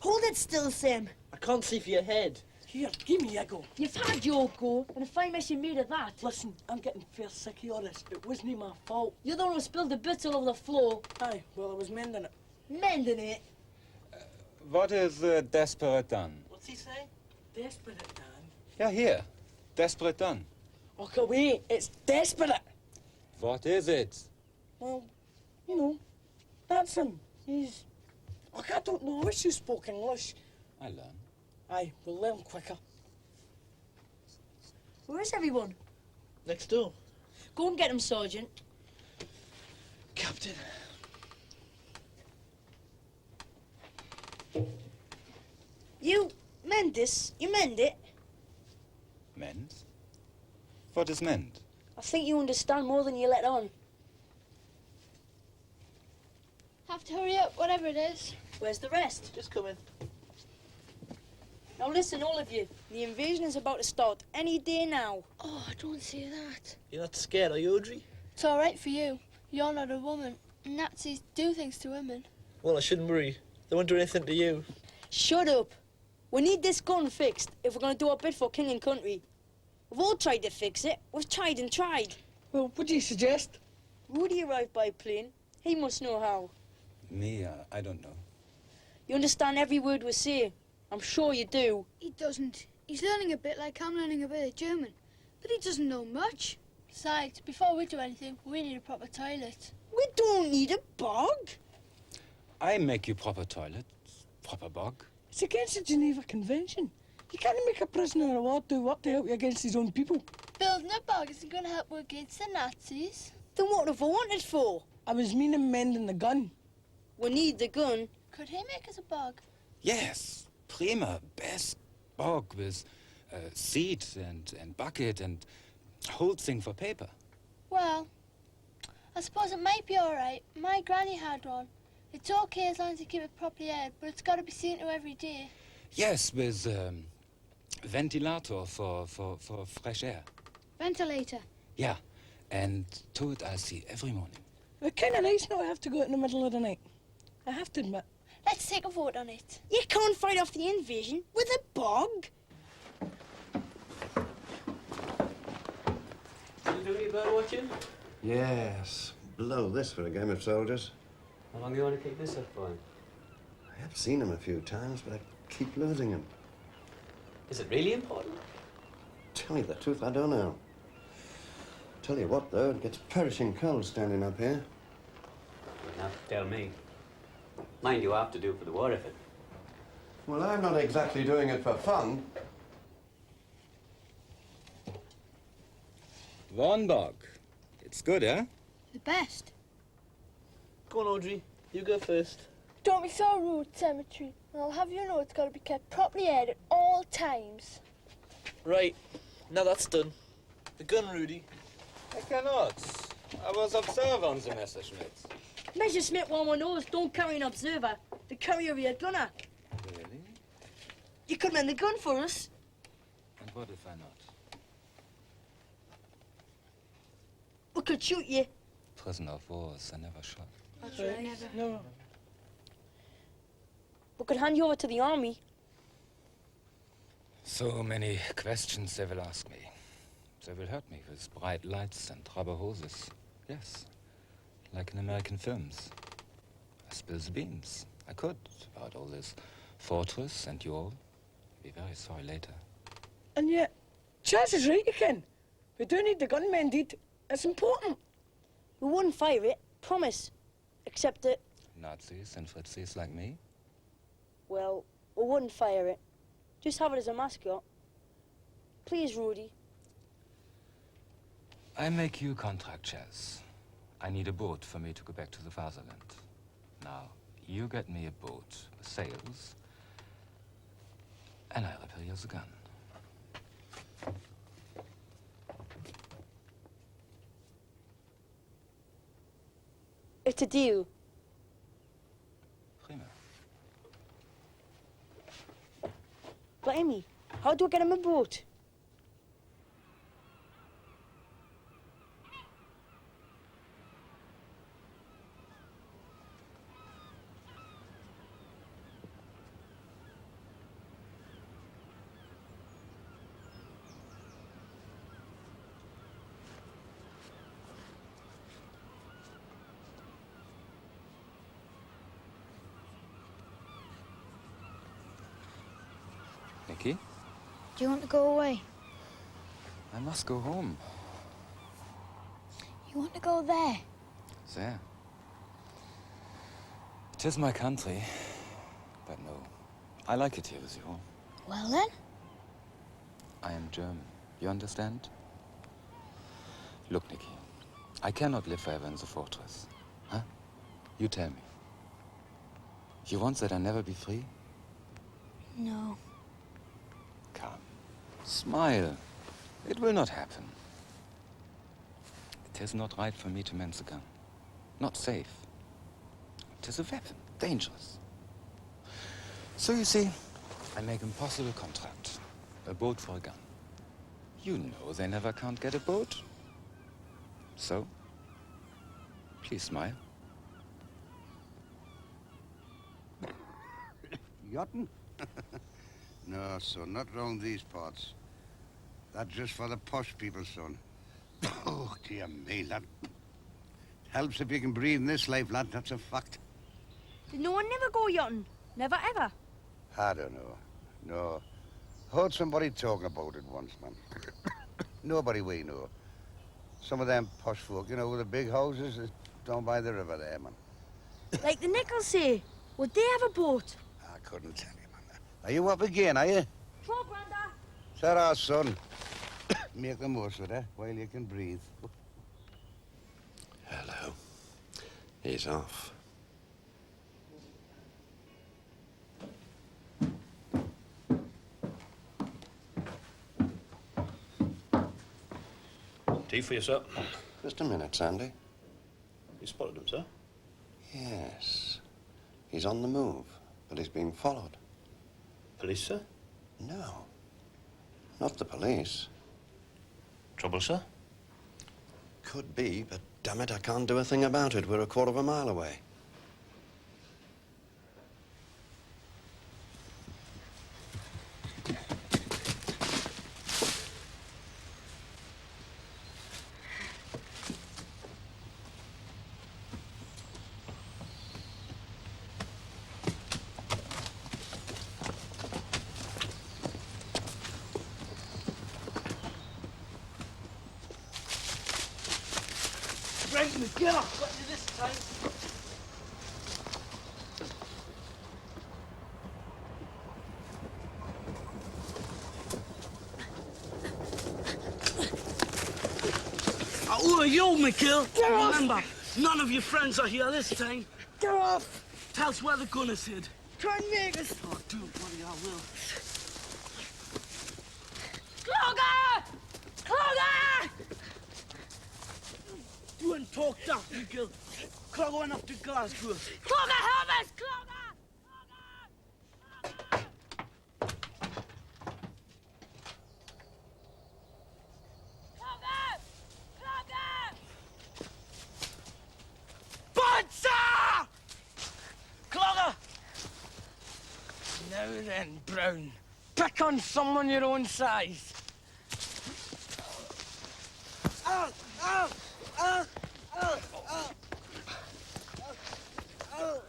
S2: Hold it still, Sam.
S15: I can't see for your head. Here, give me a go.
S2: You've had your go, and if I mess you made of that...
S15: Listen, I'm getting fair sick of all this. It wasn't my fault.
S2: You're the one who spilled the bits all over the floor.
S15: Aye, well, I was mending it.
S2: Mending it?
S6: What is desperate done?
S15: What's he say? Desperate, Dan.
S6: Ja, here. Desperate done.
S15: Oh, go away. It's desperate.
S6: What is it?
S15: Well, you know, that's him. He's... Look, I don't know. I wish you spoke English.
S6: I learn.
S15: Aye, we'll learn quicker.
S2: Where's everyone?
S15: Next door.
S2: Go and get him, Sergeant.
S15: Captain.
S2: You mend this? You mend it?
S6: Mend? What is mend?
S2: I think you understand more than you let on.
S19: Have to hurry up, whatever it is.
S2: Where's the rest?
S15: Just come in.
S2: Now listen, all of you. The invasion is about to start any day now.
S19: Oh, don't say that.
S15: You're not scared, are you, Audrey?
S19: It's all right for you. You're not a woman. Nazis do things to women.
S15: Well, I shouldn't worry. They won't do anything to you.
S2: Shut up. We need this gun fixed if we're going to do our bit for king and country. We've all tried to fix it. We've tried and tried.
S15: Well, what do you suggest?
S2: Rudy arrived by plane. He must know how.
S6: Me, I don't know.
S2: You understand every word we say. I'm sure you do.
S3: He doesn't. He's learning a bit like I'm learning a bit of German. But he doesn't know much.
S19: Besides, before we do anything, we need a proper toilet.
S2: We don't need a bog.
S6: I make you proper toilet, proper bog.
S15: It's against the Geneva Convention. You can't make a prisoner of war do work to help you against his own people.
S19: Building a bog isn't going to help you against the Nazis.
S2: Then what have I wanted for?
S15: I was meaning mending the gun.
S2: We need the gun.
S19: Could he make us a bog?
S6: Yes, prima, best bog with seat and bucket and whole thing for paper.
S19: Well, I suppose it might be all right. My granny had one. It's okay as long as you keep it properly aired, but it's got to be seen to every day.
S6: Yes, with ventilator for fresh air.
S3: Ventilator.
S6: Yeah, and to it I see every morning.
S15: It's kind of nice not to have to go out in the middle of the night. I have to admit.
S19: Let's take a vote on it.
S2: You can't fight off the invasion with a bog.
S17: on duty bird watching?
S8: Yes. Blow this for a game of soldiers.
S17: How long do you want to keep this up for?
S8: I have seen him a few times, but I keep losing him.
S17: Is it really important?
S8: Tell you the truth, I don't know. Tell you what, though, it gets perishing cold standing up here.
S17: Now, tell me. Mind you, I have to do for the war effort.
S8: Well, I'm not exactly doing it for fun.
S6: Warnbog. It's good, eh?
S19: The best.
S15: Go on, Audrey. You go first.
S19: Don't be so rude, Cemetery. And I'll have you know it's got to be kept properly aired at all times.
S15: Right. Now that's done. The gun, Rudy.
S6: I cannot. I was observer on the Messerschmitt.
S2: Messerschmitt 110s don't carry an observer. They carry a real gunner.
S6: Really?
S2: You could mend the gun for us.
S6: And what if I not?
S2: We could shoot you.
S6: Prisoner of wars, I never shot.
S2: That's right. Never.
S15: No.
S2: We could hand you over to the army.
S6: So many questions they will ask me. They will hurt me with bright lights and rubber hoses. Yes, like in American films. I spill the beans. I could, about all this fortress and you all. Be very sorry later.
S10: And yet, Chaz is right again. We do need the gun mended. It's important.
S2: We wouldn't fire it, promise. Except that,
S6: Nazis and Fritzis like me?
S2: well, we wouldn't fire it. Just have it as a mascot. Please, Rudy.
S6: I make you a contract, Chaz. I need a boat for me to go back to the fatherland. Now, you get me a boat with sails, and I repair you the gun.
S2: It's a deal.
S6: Prima.
S2: But Amy, how do I get him a boat?
S6: Nicky,
S3: Do you want to go away?
S6: I must go home.
S3: You want to go there?
S6: There. It is my country, but no. I like it here with you.
S3: Well then?
S6: I am German. You understand? Look, Nicky, I cannot live forever in the fortress. Huh? You tell me. You want that I never be free?
S3: No.
S6: Come. Smile. It will not happen. It is not right for me to mend the gun. Not safe. It is a weapon. Dangerous. So you see, I make impossible contract. A boat for a gun. You know they never can't get a boat. So, please smile.
S11: Yachting? No, son, not round these parts. That's just for the posh people, son. Oh, dear me, lad. Helps if you can breathe in this life, lad, that's a fact.
S2: Did no one never go yachting? Never ever?
S11: I don't know. No. Heard somebody talking about it once, man. Nobody we know. Some of them posh folk, you know, with the big houses down by the river there, man.
S2: Like the Nichols say, would they have a boat?
S11: I couldn't tell you, man. Are you up again, are you?
S2: Come on, Granda.
S11: Sarah, son. Make the most of it, while you can breathe.
S8: Hello. He's off.
S21: Tea for you, sir.
S8: Just a minute, Sandy.
S21: You spotted him, sir?
S8: Yes. He's on the move, but he's being followed.
S21: Police, sir?
S8: No. Not the police.
S21: Trouble, sir?
S8: Could be, but damn it, I can't do a thing about it. We're a quarter of a mile away.
S15: Yeah, got you this time. Who are you, Mikhail?
S10: Get off!
S15: Remember, none of your friends are here this time.
S10: Get off!
S15: Tell us where the gun is hid.
S10: Try and make us.
S15: Oh, do it, buddy, I will.
S10: Clogger! Clogger!
S15: You ain't talk daft, Mikhail. Clogger went up to Glasgow.
S10: Clogger, help us! Clogger!
S15: Bonza! Clogger! Now then, Brown. Pick on someone your own size. Ow! Ow! Ow! Ow! Ow!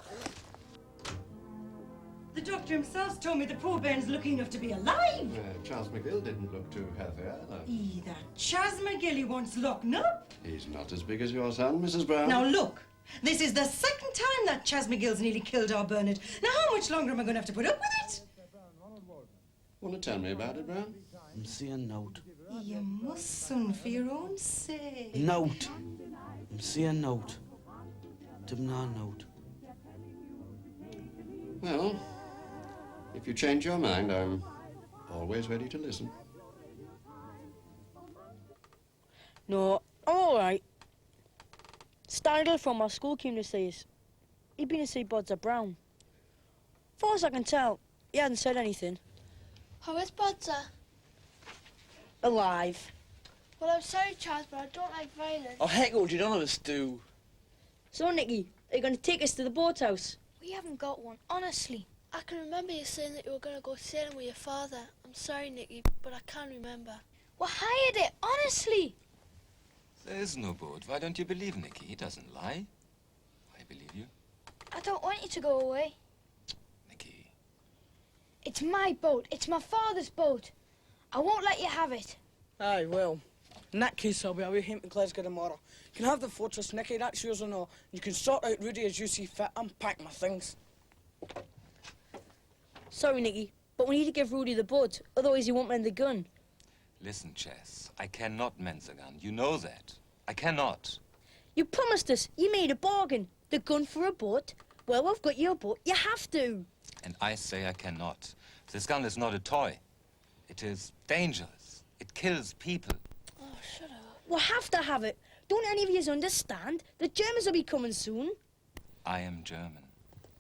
S1: The doctor himself told me the poor bairn's lucky enough to be alive.
S8: Charles McGill didn't look too healthy either.
S1: Either Chas McGill he wants locking up.
S8: He's not as big as your son, Mrs. Brown.
S1: Now look, this is the second time that Chas McGill's nearly killed our Bernard. Now how much longer am I going to have to put up with it?
S8: Want to tell me about it, Brown?
S15: I'm seeing note.
S1: You mustn't for your own sake.
S15: Note. I'm seeing note. Dibna note.
S8: Well, if you change your mind, I'm always ready to listen.
S2: No, I'm all right. Stidle from our school came to see us. He'd been to see Bodzer Brown. Far as I can tell, he hadn't said anything.
S19: How is Bodzer?
S2: Alive.
S19: Well, I'm sorry, Charles, but I don't like violence.
S15: Oh, heck, old, you none of us do.
S2: So, Nicky, are you going to take us to the boathouse?
S19: We haven't got one, honestly. I can remember you saying that you were going to go sailing with your father. I'm sorry, Nicky, but I can't remember. We hired it, honestly.
S6: There is no boat. Why don't you believe Nicky? He doesn't lie. I believe you.
S19: I don't want you to go away.
S6: Nicky.
S19: It's my boat. It's my father's boat. I won't let you have it.
S10: Aye, well, in that case, I'll be away home to Glasgow tomorrow. You can have the fortress, Nicky, that's yours and all. You can sort out Rudy as you see fit. I'm packing my things.
S2: Sorry, Nicky, but we need to give Rudy the boat, otherwise he won't mend the gun.
S6: Listen, Chess, I cannot mend the gun. You know that. I cannot.
S2: You promised us. You made a bargain. The gun for a boat. Well, we've got your boat. You have to.
S6: And I say I cannot. This gun is not a toy. It is dangerous. It kills people.
S19: Oh, shut up.
S2: We'll have to have it. Don't any of you understand? The Germans will be coming soon.
S6: I am German.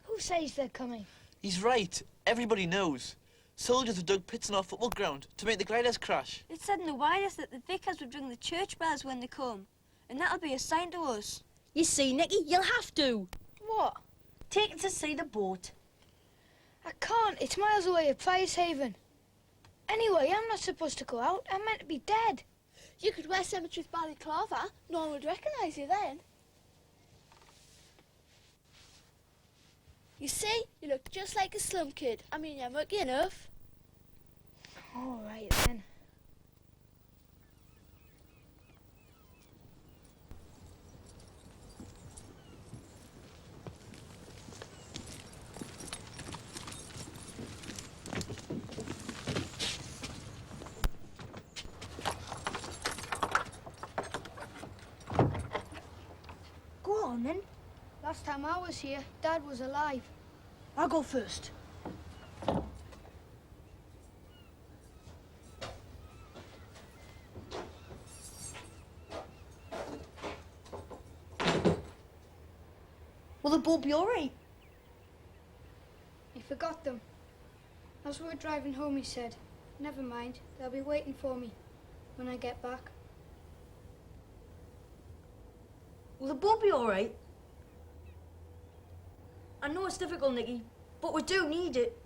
S19: Who says they're coming?
S15: He's right. Everybody knows. Soldiers have dug pits in our football ground to make the gliders crash.
S4: It said in the wireless that the vicars would ring the church bells when they come. And that'll be a sign to us.
S2: You see, Nicky, you'll have to.
S19: What?
S2: Take it to see the boat.
S19: I can't. It's miles away at Pricehaven. Anyway, I'm not supposed to go out. I'm meant to be dead. You could wear cemetery's balaclava. No one would recognise you then. You see? You look just like a slum kid. I mean, you're mucky enough. All right, then.
S2: Go on, then.
S19: Last time I was here, Dad was alive.
S2: I'll go first. Will the boat be all right?
S19: He forgot them. As we were driving home, he said, "Never mind, they'll be waiting for me when I get back."
S2: Will the boat be all right? I know it's difficult, Nicky, but we do need it.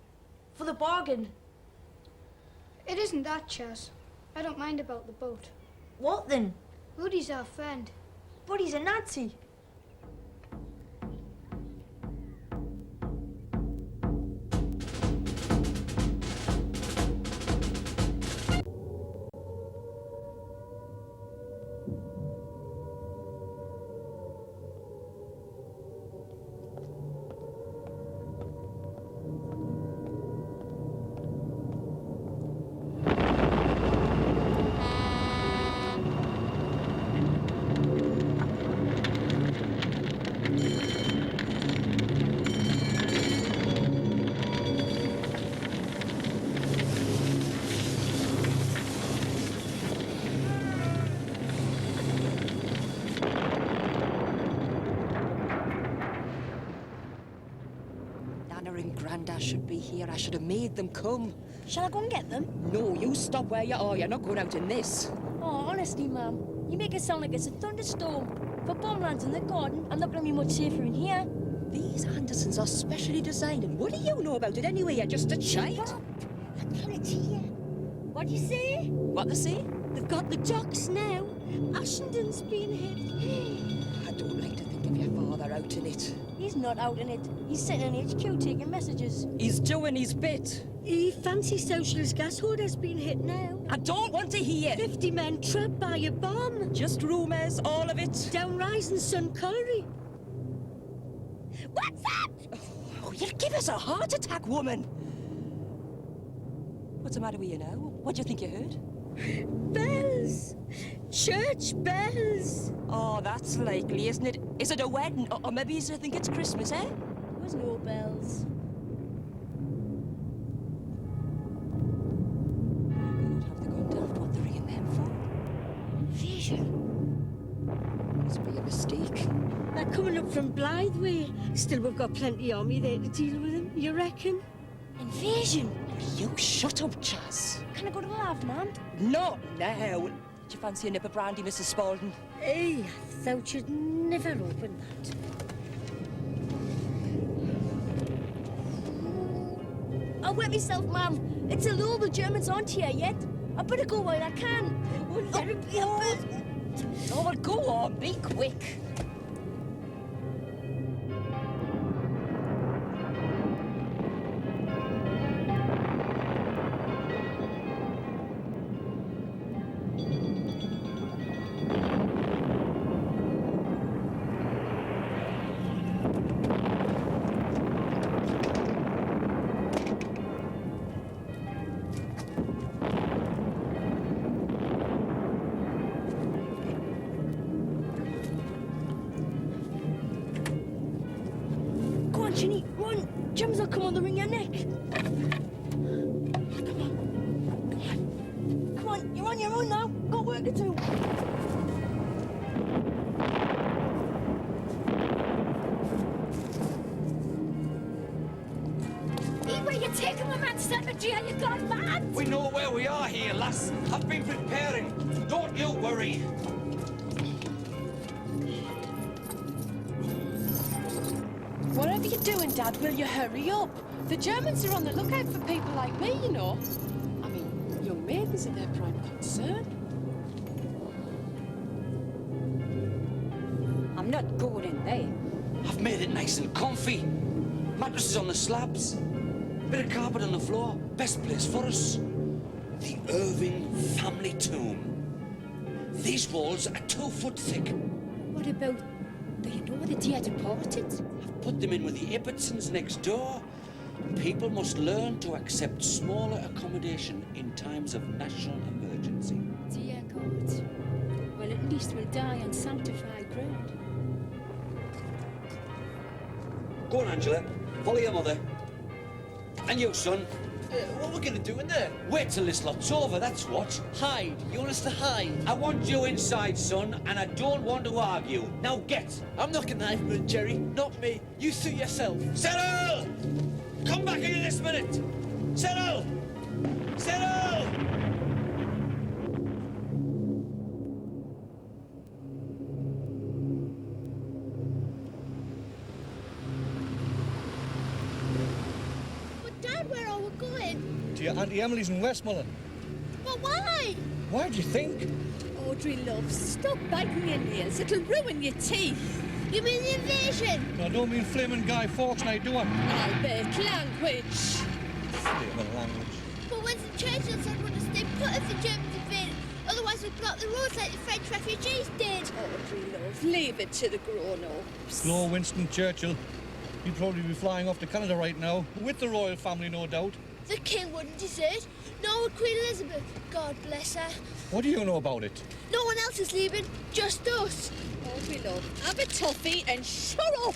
S2: For the bargain.
S19: It isn't that, Chas. I don't mind about the boat.
S2: What then?
S19: Rudy's our friend.
S2: But he's a Nazi.
S18: Nana and Grandad should be here. I should have made them come.
S9: Shall I go and get them?
S18: No, you stop where you are. You're not going out in this.
S9: Oh, honestly, Mum, you make it sound like it's a thunderstorm. If a bomb lands in the garden, I'm not going to be much safer in here.
S18: These Andersons are specially designed, and what do you know about it anyway? You're just a child.
S9: I can't hear. What do you say?
S18: What they say?
S9: They've got the docks now. Ashington's been hit.
S18: I don't like to think of your father out in it.
S9: He's not out in it. He's sitting in HQ taking messages.
S18: He's doing his bit.
S9: A fancy socialist gas hoarder's been hit now.
S18: I don't want to hear.
S9: 50 men trapped by a bomb.
S18: Just rumours, all of it.
S9: Down Rising Sun Colliery.
S18: What's that? Oh, you'll give us a heart attack, woman. What's the matter with you now? What do you think you heard?
S9: Bells. Church bells.
S18: Oh, that's likely, isn't it? Is it a wedding? Or maybe you think it's Christmas, eh?
S9: There was no bells.
S18: Have they gone daft? What they're ringing them for?
S9: Vision.
S18: Must be a mistake.
S9: They're coming up from Blythe way. Still, we've got plenty of me there to deal with them, you reckon? Invasion.
S18: You shut up, Chaz.
S9: Can I go to the lab, Mum?
S18: Not now. Do you fancy a nip of brandy, Mrs. Spaulding?
S9: Hey, I thought you'd never open that. I'll wet myself, Mum. It's a law the Germans aren't here yet. I better go while I can.
S18: Oh, well, go on. Be quick.
S9: Ginny, run! Gems will come on the ring your neck. Come on, you're on your own now. Go work it through.
S19: Hey, where you taking my man secretary? Are you gone mad?
S20: We know where we are here, lass. I've been preparing. Don't you worry.
S22: Whatever you're doing, Dad, will you hurry up? The Germans are on the lookout for people like me, you know. I mean, young maidens are their prime concern.
S18: I'm not going in there.
S20: I've made it nice and comfy. Mattresses on the slabs. Bit of carpet on the floor. Best place for us. The Irving family tomb. These walls are 2 foot thick.
S19: What about... Do you know where the dear departed?
S20: I've put them in with the Ibbetsons next door. People must learn to accept smaller accommodation in times of national emergency.
S19: Dear God. Well, at least we'll die on sanctified ground.
S20: Go on, Angela. Follow your mother. And you, son.
S15: What are we going to do in there?
S20: Wait till this lot's over, that's what.
S15: Hide. You want us to hide?
S20: I want you inside, son, and I don't want to argue. Now get.
S15: I'm not going to hide from it, Jerry. Not me. You suit yourself.
S20: Settle! Come back here this minute! Settle! Settle!
S19: But Dad, where are we going?
S23: To your Auntie Emily's in Westmoreland.
S19: But why?
S23: Why do you think?
S19: Audrey, love, stop biting your nails. It'll ruin your teeth. You mean the invasion?
S23: I don't mean flaming Guy Fawkes, now, do I?
S19: Albert, language.
S23: Flaming language.
S19: But Winston Churchill said we'll stay put if the Germans invade. Otherwise we'll block the roads like the French refugees did.
S16: Audrey, love, leave it to the grown-ups.
S23: Slow Winston Churchill. He'd probably be flying off to Canada right now, with the royal family, no doubt.
S19: The king wouldn't desert, nor would Queen Elizabeth. God bless her.
S23: What do you know about it?
S19: No one else is leaving, just us.
S16: Audrey, love, have a toffee and shut up.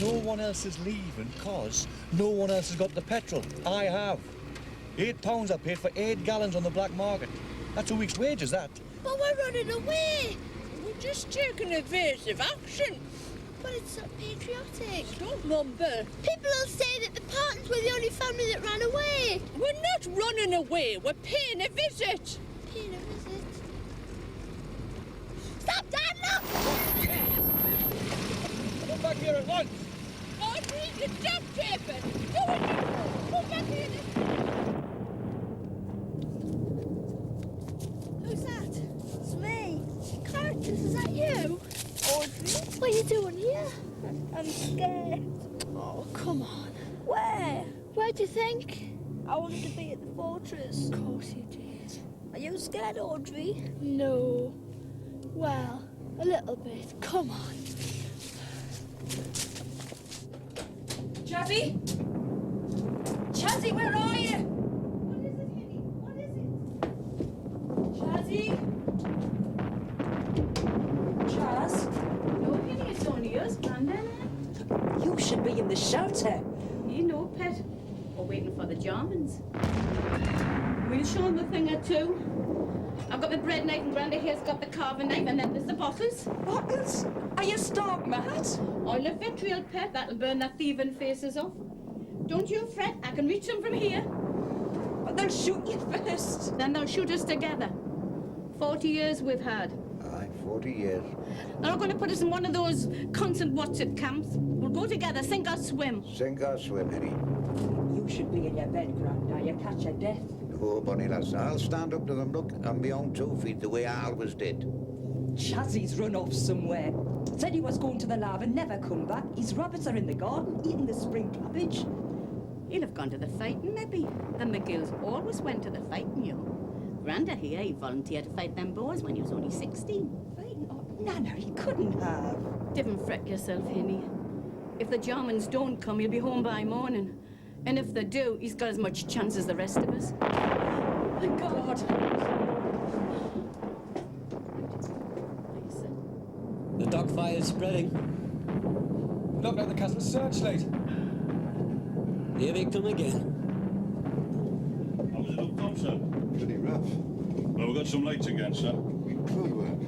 S23: No one else is leaving, cause no one else has got the petrol. I have. £8 I paid for 8 gallons on the black market. That's a week's wages, that.
S19: But we're running away.
S16: We're just taking evasive action.
S19: But it's so patriotic.
S22: Don't mumble.
S19: People will say that the Partons were the only family that ran away.
S22: We're not running away. We're paying a visit.
S19: Paying a visit. Stop, Dad, look!
S23: Come back here at once.
S22: Audrey, you duct taping. Go on, come back here.
S19: Who's that?
S3: It's me.
S19: Curtis, is that you?
S3: Audrey.
S19: What are you doing here?
S3: I'm scared.
S19: Oh, come on.
S3: Where?
S19: Where do you think?
S3: I wanted to be at the fortress.
S19: Of course you did.
S3: Are you scared, Audrey?
S19: No. Well, a little bit. Come on.
S22: Chazzy? Chazzy, where are you?
S19: What is it, Henny? What is it?
S22: Chazzy? Chaz?
S9: No, Henny, it's only us, Grandad.
S18: You should be in the shelter.
S9: You know, Pet. We're waiting for the Germans. We'll show them a thing or two. I've got the bread knife and Grandad here's got the carving knife, and then there's the bottles.
S18: Bottles? Are you stark mad?
S9: Oil of vitriol, Pet. That'll burn their thieving faces off. Don't you fret. I can reach them from here.
S18: But they'll shoot you first.
S9: Then they'll shoot us together. 40 years we've had.
S11: Aye, 40 years.
S9: They're not going to put us in one of those constant what's-it camps. We'll go together, sink or swim.
S11: Sink or swim, Henny.
S18: You should be in your bed, Grandad. You catch a death.
S11: Oh, Bonnie lass, I'll stand up to them, look, on my own 2 feet, the way I always did.
S18: Chazzy's run off somewhere. Said he was going to the lab and never come back. His rabbits are in the garden, eating the spring cabbage.
S9: He'll have gone to the fighting, maybe. The McGills always went to the fighting, you know. Grandad here, he volunteered to fight them Boers when he was only 16.
S18: Fighting? Oh, Nana, he couldn't have.
S9: Don't fret yourself, Henny. If the Germans don't come, he'll be home by morning. And if they do, he's got as much chance as the rest of us.
S18: My God.
S5: The dog fire is spreading.
S23: Look like the castle searchlight.
S5: Here they come again.
S21: How was it up top, sir?
S8: Pretty rough.
S21: Well, we've got some lights again, sir.
S8: Good work.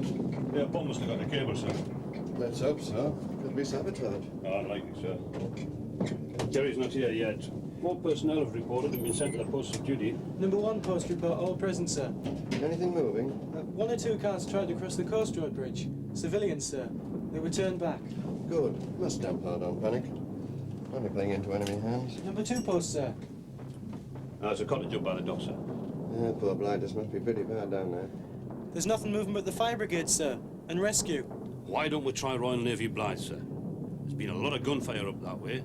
S21: Yeah, bomb must have got the cable, sir.
S8: Let's hope so. Could be sabotage.
S21: Oh, unlikely, sir. Jerry's not here yet. More personnel have reported and been sent to the post of duty.
S24: Number 1 post report, all present, sir.
S8: Anything moving?
S24: 1 or 2 cars tried to cross the Coast Road Bridge. Civilians, sir. They were turned back.
S8: Good. Must damp hard, don't panic. Only playing into enemy hands.
S24: Number 2 post, sir.
S21: There's a cottage up by the dock, sir.
S8: Yeah, poor blighters must be pretty bad down there.
S24: There's nothing moving but the fire brigade, sir, and rescue.
S21: Why don't we try Royal Navy Blythe, sir? There's been a lot of gunfire up that way,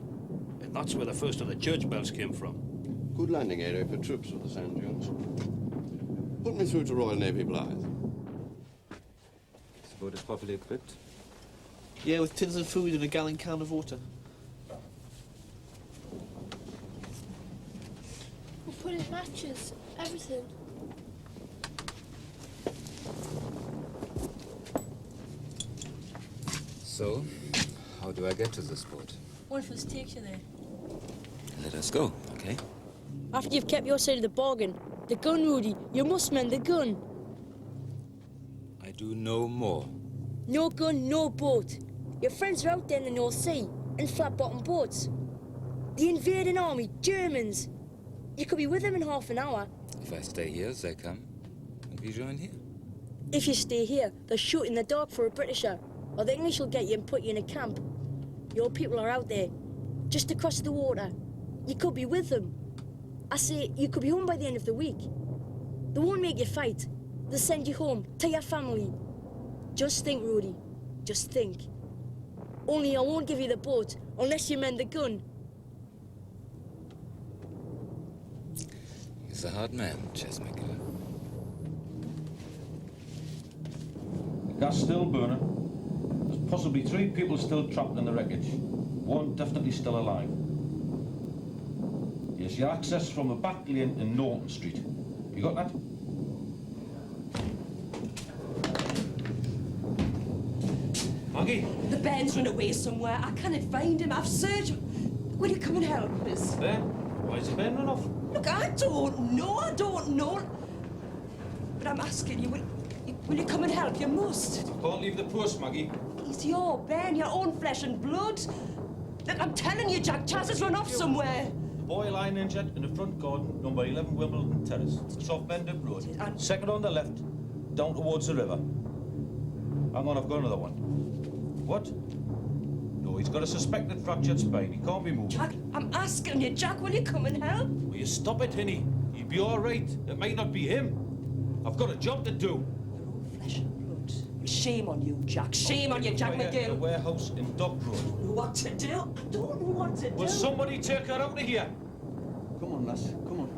S21: and that's where the first of the church bells came from.
S8: Good landing area for troops with the sand dunes. Put me through to Royal Navy Blythe.
S6: This boat is properly equipped.
S15: Yeah, with tins of food and a gallon can of water.
S19: We'll put in matches, everything.
S6: So, how do I get to this boat?
S2: One of us takes you there.
S6: Let us go, okay?
S9: After you've kept your side of the bargain, the gun, Rudy, you must mend the gun.
S6: I do no more.
S9: No gun, no boat. Your friends are out there in the North Sea, in flat-bottom boats. The invading army, Germans. You could be with them in half an hour.
S6: If I stay here, they come, and we join here.
S9: If you stay here, they'll shoot in the dark for a Britisher, or the English will get you and put you in a camp. Your people are out there, just across the water. You could be with them. I say, you could be home by the end of the week. They won't make you fight. They'll send you home, to your family. Just think, Rudy. Just think. Only I won't give you the boat unless you mend the gun.
S6: He's a hard man, Ches McGill.
S12: The gas still burning. There's possibly 3 people still trapped in the wreckage. 1 definitely still alive. Yes, your access from the back lane in Norton Street. You got that? Maggie?
S18: The band's run away somewhere. I cannot find him. I've searched. Will you come and help us?
S12: Ben? Why is the band run off?
S18: Look, I don't know. But I'm asking you, will you come and help? You must.
S12: Can't leave the post, Maggie.
S18: He's your Ben, your own flesh and blood. Look, I'm telling you, Jack, Chaz has run off somewhere.
S12: The boy lying injured in the front garden, number 11 Wimbledon Terrace, South Bendip Road. Second on the left, down towards the river. Hang on, I've got another one. What? No, he's got a suspected fractured spine. He can't be moved.
S18: Jack, I'm asking you, Jack, will you come and help?
S12: Will you stop it, Hinny? He'll be all right. It might not be him. I've got a job to do.
S18: Flesh and blood. Shame on you, Jack. Shame on you, Jack
S12: The
S18: McGill.
S12: warehouse in Dock Road.
S18: What to do? I don't know what to do.
S12: Will somebody take her out of here?
S23: Come on, lass, come on.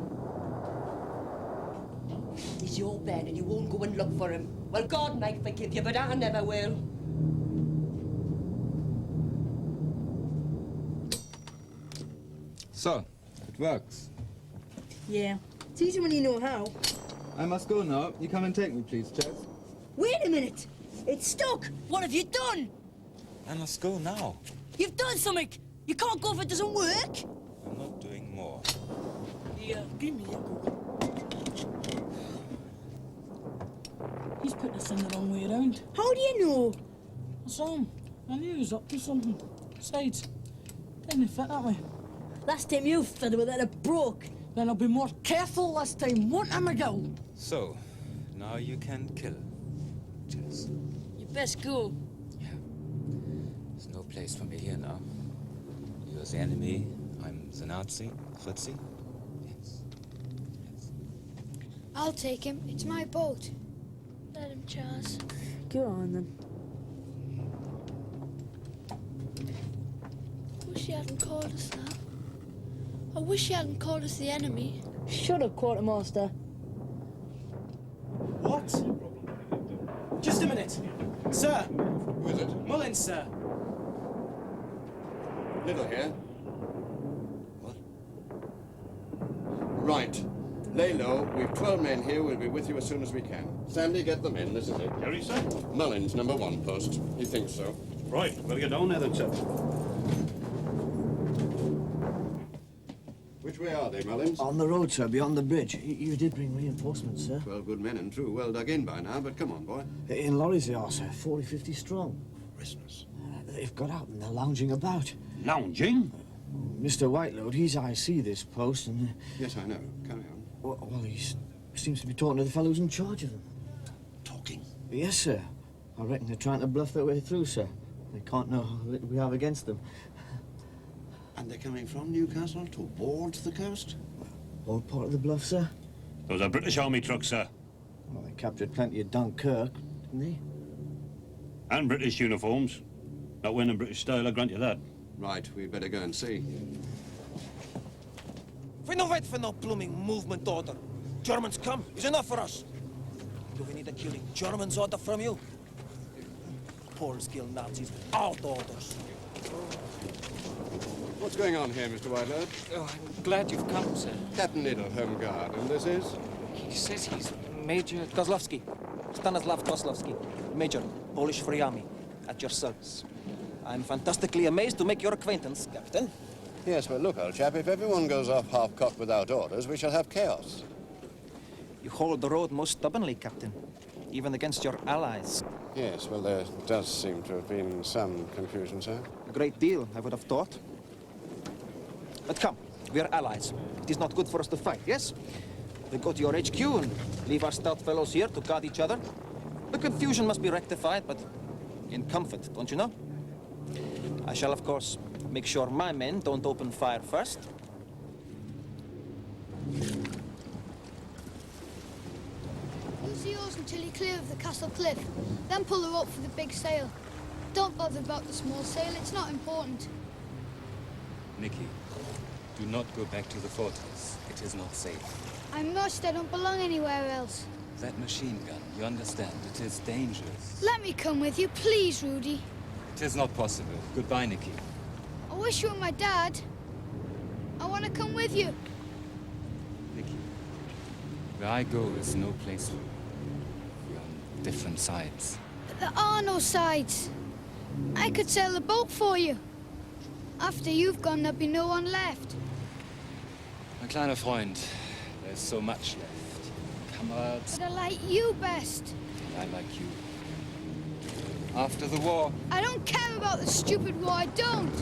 S18: He's your Ben and you won't go and look for him. Well, God might forgive you, but I never will.
S6: So, it works.
S2: Yeah. It's easy when you know how.
S6: I must go now. You come and take me, please, Chaz.
S2: Wait a minute. It's stuck. What have you done?
S6: I must go now.
S2: You've done something. You can't go if it doesn't work.
S6: I'm not doing more.
S10: Yeah, give me a go. He's put us in the wrong way around.
S2: How do you know?
S10: I saw him. I knew he was up to something. Besides, didn't fit that way.
S2: Last time you fiddled with it, it broke.
S10: Then I'll be more careful this time, won't I, McGill?
S6: So, now you can kill. Chaz.
S2: You best go.
S6: There's no place for me here now. You're the enemy. I'm the Nazi. Fritzi? Yes.
S19: I'll take him. It's my boat. Let him, Chaz.
S2: Go on, then.
S19: Wish he hadn't called us that. I wish he hadn't called us the enemy.
S2: Shut up, Quartermaster.
S15: What? Just a minute. Sir.
S8: Who is it?
S15: Mullins, sir.
S8: Little here. What? Right. Lay low. We've 12 men here. We'll be with you as soon as we can. Sandy, get them in. This is it.
S21: Jerry, sir?
S8: Mullins, number 1 post. He thinks so.
S21: Right, we'll get down there then, sir.
S8: Which way are they, Mullins?
S15: On the road, sir, beyond the bridge. You did bring reinforcements, sir.
S8: 12 good men and true. Well dug in by now, but come on, boy.
S15: In lorries they are, sir. 40, 50 strong.
S8: Christmas.
S15: They've got out and they're lounging about.
S21: Lounging?
S15: Mr. Whiteload, he's IC this post, and...
S8: Yes, I know. Carry on.
S15: Well, he seems to be talking to the fellows in charge of them.
S21: Talking?
S15: Yes, sir. I reckon they're trying to bluff their way through, sir. They can't know how little we have against them.
S8: And they're coming from Newcastle towards the coast?
S15: All part of the bluff, sir.
S21: Those are British Army trucks, sir.
S15: Well, they captured plenty of Dunkirk, didn't they?
S21: And British uniforms. Not wearing in British style, I grant you that.
S8: Right, we'd better go and see.
S7: We don't wait for no blooming movement order. Germans come, is enough for us. Do we need a killing Germans order from you? Poles kill Nazis without orders.
S8: What's going on here, Mr. Whiteload?
S13: Oh, I'm glad you've come, sir.
S8: Captain Needle, Home Guard, and this is?
S13: He says he's Major...
S7: Kozlowski. Stanislav Kozlowski. Major, Polish Free Army. At your service. I'm fantastically amazed to make your acquaintance, Captain.
S8: Yes, well, look, old chap, if everyone goes off half-cocked without orders, we shall have chaos.
S7: You hold the road most stubbornly, Captain. Even against your allies.
S8: Yes, well, there does seem to have been some confusion, sir.
S7: A great deal, I would have thought. But come, we are allies. It is not good for us to fight, yes? We go to your HQ and leave our stout fellows here to guard each other. The confusion must be rectified, but in comfort, don't you know? I shall, of course, make sure my men don't open fire first.
S19: Use the oars until you're clear of the castle cliff. Then pull her up for the big sail. Don't bother about the small sail, it's not important.
S6: Nicky, do not go back to the fortress. It is not safe.
S19: I must, I don't belong anywhere else.
S6: That machine gun, you understand, it is dangerous.
S19: Let me come with you, please, Rudy.
S6: It is not possible. Goodbye, Nicky.
S19: I wish you were my dad. I want to come with you.
S6: Nicky, where I go is no place for you. We're on different sides.
S19: But there are no sides. I could sail the boat for you. After you've gone, there'll be no one left.
S6: My kleiner Freund, there's so much left. Comrades.
S19: But I like you best.
S6: I like you. After the war.
S19: I don't care about the stupid war, I don't.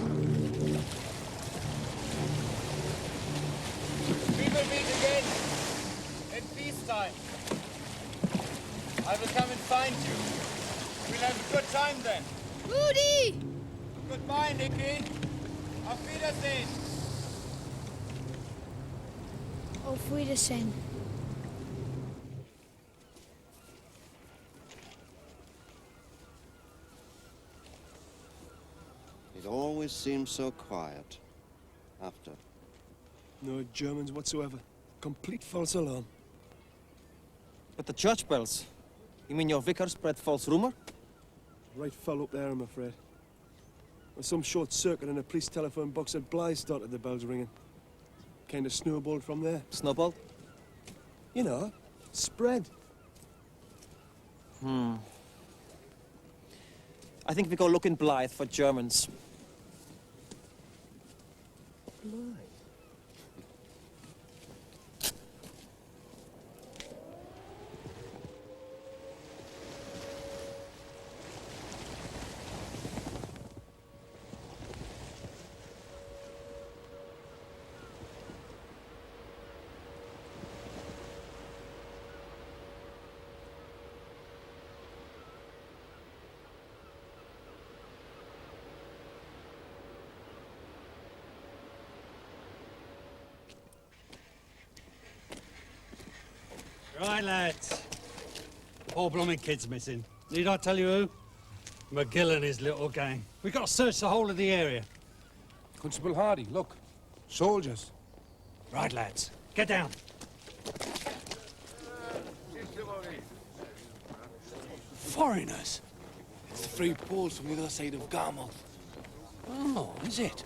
S1: We will meet again in peacetime. I will come and find you. We'll have a good time then.
S19: Rudy!
S1: Goodbye, Nicky. Auf Wiedersehen.
S19: Auf Wiedersehen.
S8: It always seems so quiet after.
S24: No Germans whatsoever. Complete false alarm.
S7: But the church bells? You mean your vicar spread false rumor?
S24: Right foul up there, I'm afraid. Well, some short circuit in a police telephone box at Blythe started the bells ringing. Kind of snowballed from there.
S7: Snowballed?
S24: You know, spread.
S7: I think we go look in Blythe for Germans.
S24: Blythe?
S21: Right, lads. Poor blooming kid's missing. Need I tell you who? McGill and his little gang. We've got to search the whole of the area.
S4: Constable Hardy, look. Soldiers.
S21: Right, lads. Get down. Foreigners?
S4: It's the three Poles from the other side of Garmouth.
S21: Oh, is it?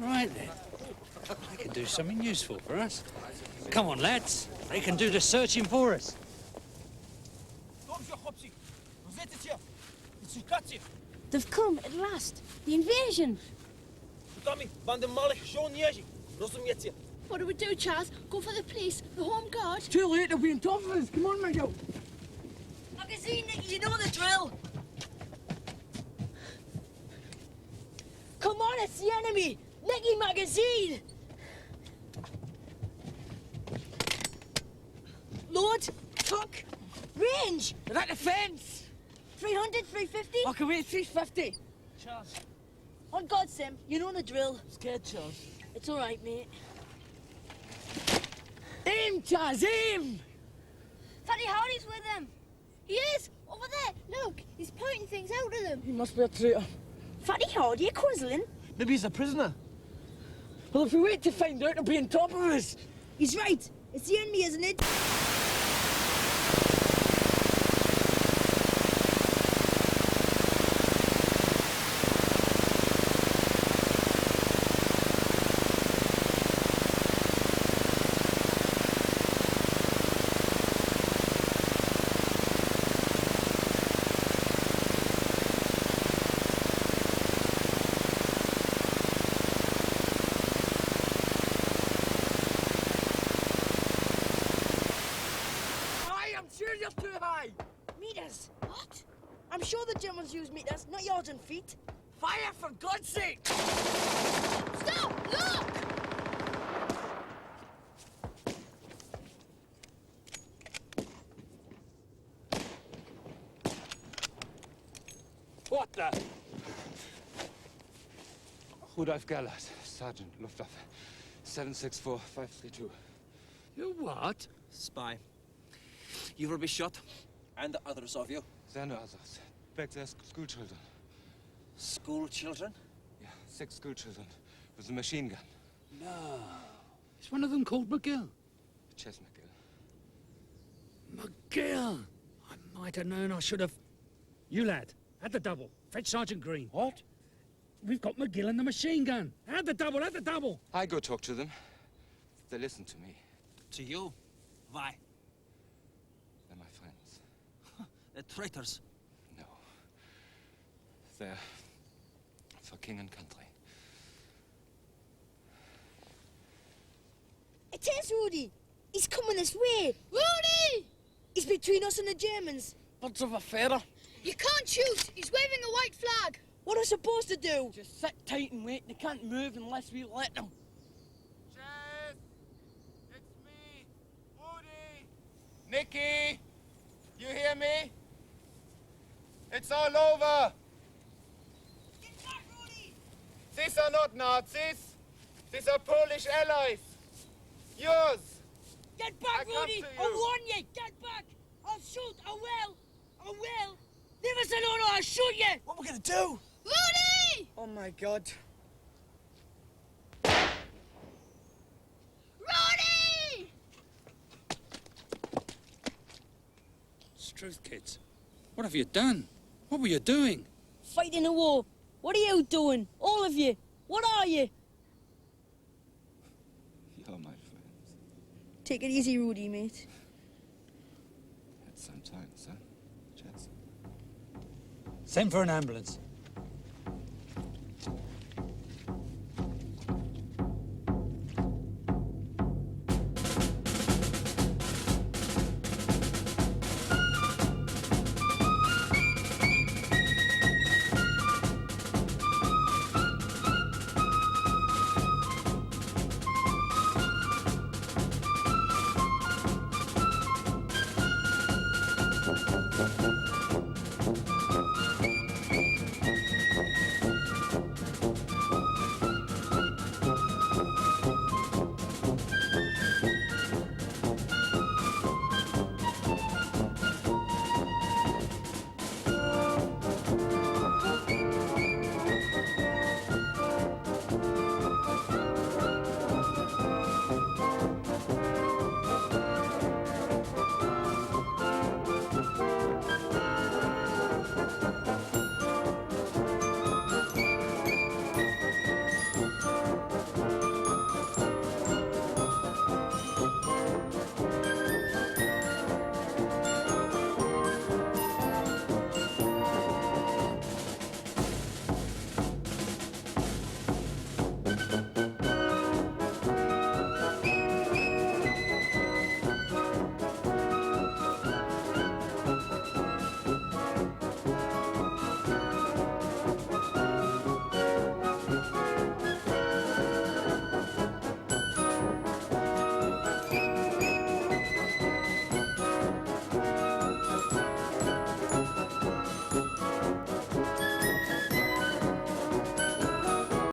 S21: Right then. They can do something useful for us. Come on, lads. They can do the searching for us.
S9: They've come at last. The invasion.
S22: What do we do, Charles? Go for the police, the home guard?
S10: Too late, they'll be on top of us. Come on, Miguel.
S2: Magazine, Nicky, you know the drill. Come on, it's the enemy. Nicky Magazine. Load, tuck, range.
S10: They're at the fence.
S2: 300, 350?
S10: I can wait 350.
S2: Charles. On God, Sim, you know the drill.
S10: Scared, Charles.
S2: It's all right, mate.
S10: Aim, Charles, aim!
S19: Fatty Hardy's with them. He is, over there. Look, he's pointing things out at them.
S10: He must be a traitor.
S2: Fatty Hardy, a quizzling?
S10: Maybe he's a prisoner. Well, if we wait to find out, he'll be on top of us.
S2: He's right. It's the enemy, isn't it?
S10: You're too high.
S2: Meters? What? I'm sure the Germans use meters, not yards and feet.
S10: Fire, for God's sake!
S19: Stop! Look!
S21: What the?
S6: Rudolf Gerlach, Sergeant, Luftwaffe, 764532.
S21: You what?
S7: Spy. You will be shot, and the others of you.
S6: There are no others. Back there, school children.
S7: School children?
S6: Yeah, 6 school children with a machine gun.
S21: No. Is one of them called McGill?
S6: Chess McGill.
S21: McGill! I might have known I should have... You lad, at the double. Fetch Sergeant Green. What? We've got McGill and the machine gun. At the double, at the double.
S6: I go talk to them. They listen to me.
S7: To you? Why?
S6: They're my friends.
S7: They're traitors.
S6: No. They're for king and country.
S2: It is Rudy. He's coming this way.
S19: Rudy!
S2: He's between us and the Germans.
S10: Birds of a feather.
S19: You can't shoot. He's waving a white flag.
S10: What are we supposed to do? Just sit tight and wait. They can't move unless we let them.
S1: Jess! It's me, Woody! Nicky! You hear me? It's all over!
S2: Get back, Rudy!
S1: These are not Nazis. These are Polish allies. Yours.
S10: Get back, Rudy! I warn you! Get back! I'll shoot! I will! I will! Leave us alone or I'll shoot you!
S15: What are we gonna do?
S19: Rudy!
S10: Oh my God.
S19: Rudy!
S21: Struth, kids. What have you done? What were you doing?
S10: Fighting a war. What are you doing? All of you. What are you?
S6: You're my friends.
S10: Take it easy, Rudy, mate.
S6: Had some time, son. Jess.
S21: Send for an ambulance.